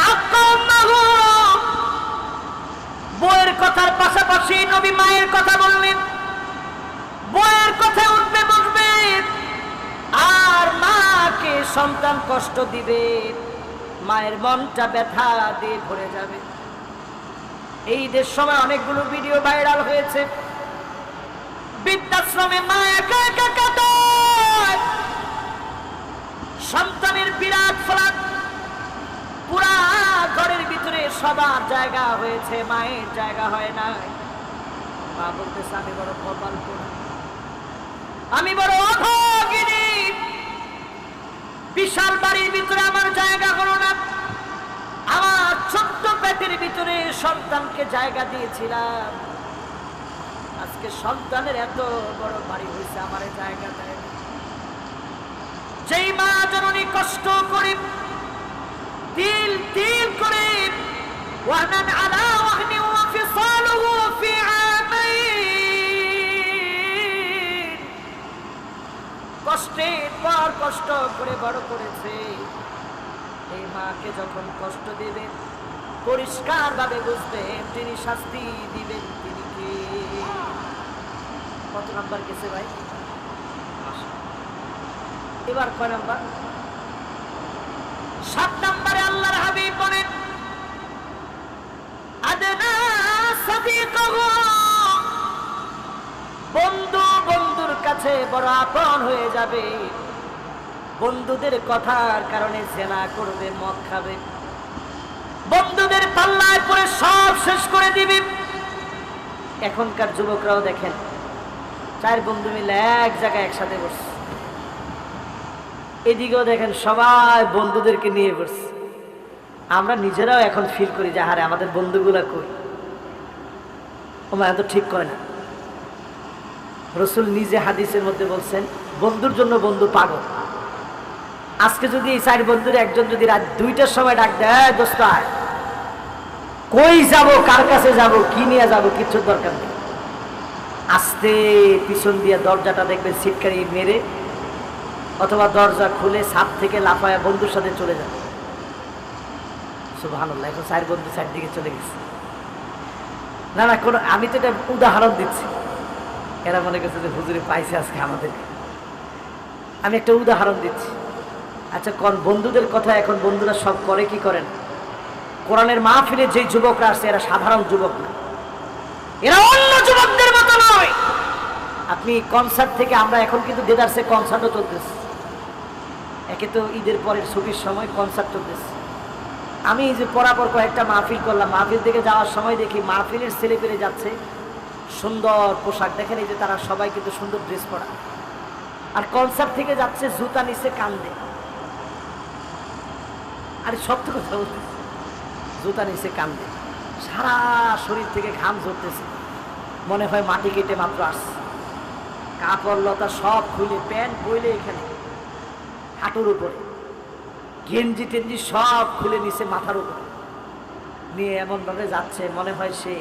বউয়ের কথার পাশাপাশি নবী মায়ের কথা বললেন। বউয়ের কথা উঠবে বসবে, আর মাকে সন্তান কষ্ট দিবে, মায়ের মনটা ব্যথা দিয়ে ভরে যাবে। এই ঈদের সময় অনেকগুলো ভিডিও ভাইরাল হয়েছে। বৃদ্ধাশ্রমে মা একা একা কাঁদায়, সন্তানের বিরাট ফলাট, পুরা ঘরের ভিতরে সবার জায়গা হয়েছে, মায়ের জায়গা হয় নাই। মা বলতেছে আমি বড় কপাল পোড়া, আমি বড় অভাগিনী, বিশাল বাড়ির ভিতরে আমার জায়গা হলো না। আমার ছোট্ট পেটের ভিতরে সন্তানকে জায়গা দিয়েছিলাম, আজকে সন্তানের এত বড় বাড়ি হয়েছে, আমার জায়গা দেয়। যেই মা জননী কষ্ট করে দিল দিল করে ওয়াহনান আলা ওয়াহনি ওয়া ফিসালুহু ফি আমাইন, কষ্টের পর কষ্ট করে বড় করেছে, এই মাকে যখন কষ্ট দিবেন পরিষ্কার ভাবে বুঝবেন তিনি শাস্তি দিবেন তিনি কে। কত নাম্বার গেছে ভাই? এবার কয় নাম্বার? 7 নম্বরে আল্লাহর হাবিব বলেন আদনা সাদিকাহু, বন্ধু বন্ধুর কাছে বড় আপন হয়ে যাবে, বন্ধুদের কথার কারণে জেনা করবে, মদ খাবে, বন্ধুদের পাল্লায় পড়ে সব শেষ করে দিবে। এখনকার যুবকরাও দেখেন 4 বন্ধু মিলে এক জায়গায় একসাথে বসছে, এদিকেও দেখেন সবাই বন্ধুদেরকে নিয়ে বসছে। আমরা নিজেরাও এখন ফিল করি যে হারে আমাদের বন্ধুগুলা কই, ওমা এত ঠিক করে না। রাসূল নিজে হাদিসের মধ্যে বলছেন বন্ধুর জন্য বন্ধু পাগল। আজকে যদি এই 4 বন্ধুর একজন যদি রাত 2টার সময় ডাক দেয়, দোস্ত আয়, কই যাব, কার কাছে যাব, কি নিয়ে যাব, কিচ্ছুর দরকার নেই, আস্তে পিছন দিয়ে দরজাটা দেখবেন সিটকারি মেরে অথবা দরজা খুলে ছাদ থেকে লাফায়া বন্ধুর সাথে চলে যাবে। সুবহানাল্লাহ, এখন 4 বন্ধু 4 দিকে চলে গেছে। না না, কোনো আমি তো এটা উদাহরণ দিচ্ছি, এরা মনে করছে যে হুজুরে পাইছে আজকে আমাদেরকে। আমি একটা উদাহরণ দিচ্ছি। আচ্ছা, কোন বন্ধুদের কথা এখন বন্ধুরা সব করে কি করেন? কোরআনের মাহফিলে যে যুবকরা আসছে এরা সাধারণ যুবক না, এরা অন্য যুবকদের মতো নয়। আপনি কনসার্ট থেকে, আমরা এখন কিন্তু দেদারসে কনসার্টও চলতেছে, একে তো ঈদের পরের ছুটির সময় কনসার্ট চলতেছে। আমি এই যে পরাপর কয়েকটা মাহফিল করলাম, মাহফিল থেকে যাওয়ার সময় দেখি মাহফিলের ছেলে পেলে যাচ্ছে সুন্দর পোশাক, দেখেন এই যে তারা সবাই কিন্তু সুন্দর ড্রেস পরা, আর কনসার্ট থেকে যাচ্ছে জুতা নিচে কান্দে। আরে সত্য কথা বলতেছে, জুতা নিচে কান্দে, সারা শরীর থেকে ঘাম ঝরতেছে, মনে হয় মাটি কেটে মাত্র আসছে, কাপড় লতা সব খুলে প্যান্ট বইলে এখানে হাঁটুর উপরে, গেঞ্জি টেঞ্জি সব খুলে নিছে মাথার উপরে নিয়ে এমন ভাবে যাচ্ছে মনে হয় সে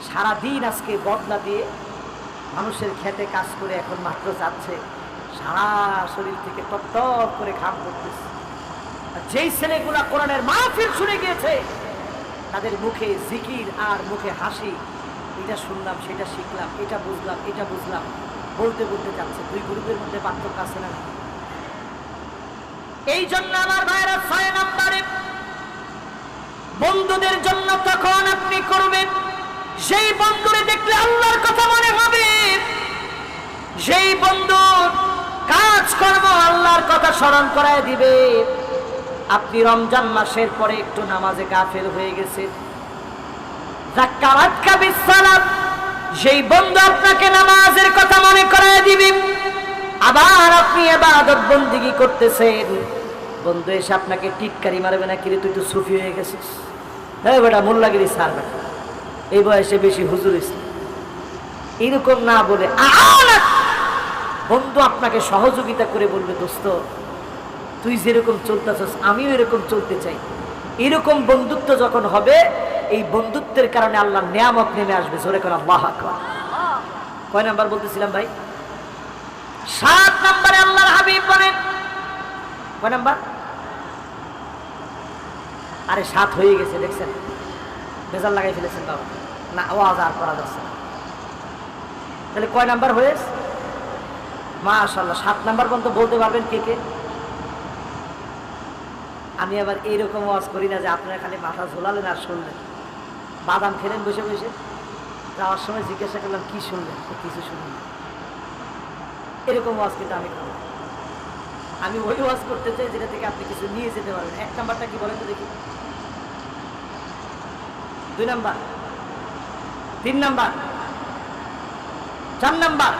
সারাদিন আজকে বদলা দিয়ে মানুষের খেতে কাজ করে এখন মাত্র যাচ্ছে, সারা শরীর থেকে টপ করে ঘাম পড়তেছে। আর যেই ছেলেগুলা কোরআনের মাহফিল শুনে গিয়েছে তাদের মুখে জিকির আর মুখে হাসি, এটা শুনলাম সেটা শিখলাম, এটা বুঝলাম এটা বুঝলাম বলতে বলতে যাচ্ছে। দুই গ্রুপের মধ্যে পার্থক্য আছে না? এই জন্য আমার ভাইরা 6 নম্বরে বন্ধুদের জন্য তখন আপনি করবেন সেই বন্ধুরে দেখলে আল্লাহর কথা মনে হবে, সেই বন্ধুর কাজকর্ম আল্লাহর কথা স্মরণ করায় দিবে। আপনি রমজান মাসের পরে একটু নামাজে গাফেল হয়ে গেছেন, যাকারাতকা বিসসালাত, সেই বন্ধু আপনাকে নামাজের কথা মনে করায় দিবে। আবার আপনি ইবাদত বন্দেগী করতেছেন, বন্ধু এসে আপনাকে টিটকারি মারবে না, কিরে তুই তো সুফি হয়ে গেছিস, হ্যাঁ বেটা মোল্লাগিরি ছাড় বেটা, এই বয়সে বেশি হুজুর ইসলাম, এরকম না বলে বন্ধু আপনাকে সহযোগিতা করে বলবে, দোস্ত তুই যেরকম চলতেছিস আমিও এরকম চলতে চাই। এরকম বন্ধুত্ব যখন হবে, এই বন্ধুত্বের কারণে আল্লাহর নিয়ামত নেমে আসবে। জোরে করে আল্লাহু আকবার। কয় নাম্বার বলতেছিলাম ভাই? 7 নম্বরে আল্লাহর হাবিব বলেন, কয় নাম্বার? আরে 7 হয়ে গেছে, দেখছেন বেজাল লাগাই ফেলেছেন বাবা, না ওয়াজ আর করা যাচ্ছে না। তাহলে কয় নাম্বার হয়েছে? মাশাআল্লাহ 7 নাম্বার পর্যন্ত বলতে পারবেন কে কে? আমি আবার এইরকম ওয়াজ করি না যে আপনারা খালি মাথা ঝোলালেন আর শুনলেন, বাদাম খেলেন বসে বসে, যাওয়ার সময় জিজ্ঞাসা করলাম কি শুনলেন, কিছু শুনলেন, এরকম ওয়াজ কিন্তু আমি করি। আমি ওই ওয়াজ করতে চাই যেটা থেকে আপনি কিছু নিয়ে যেতে পারবেন। 1 নাম্বারটা কি বলেন তো দেখি? 2 নাম্বার, 3 নাম্বার, 4 নাম্বার,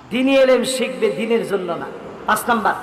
দ্বীনি ইলম শিখবে দিনের জন্য না। 5 নাম্বার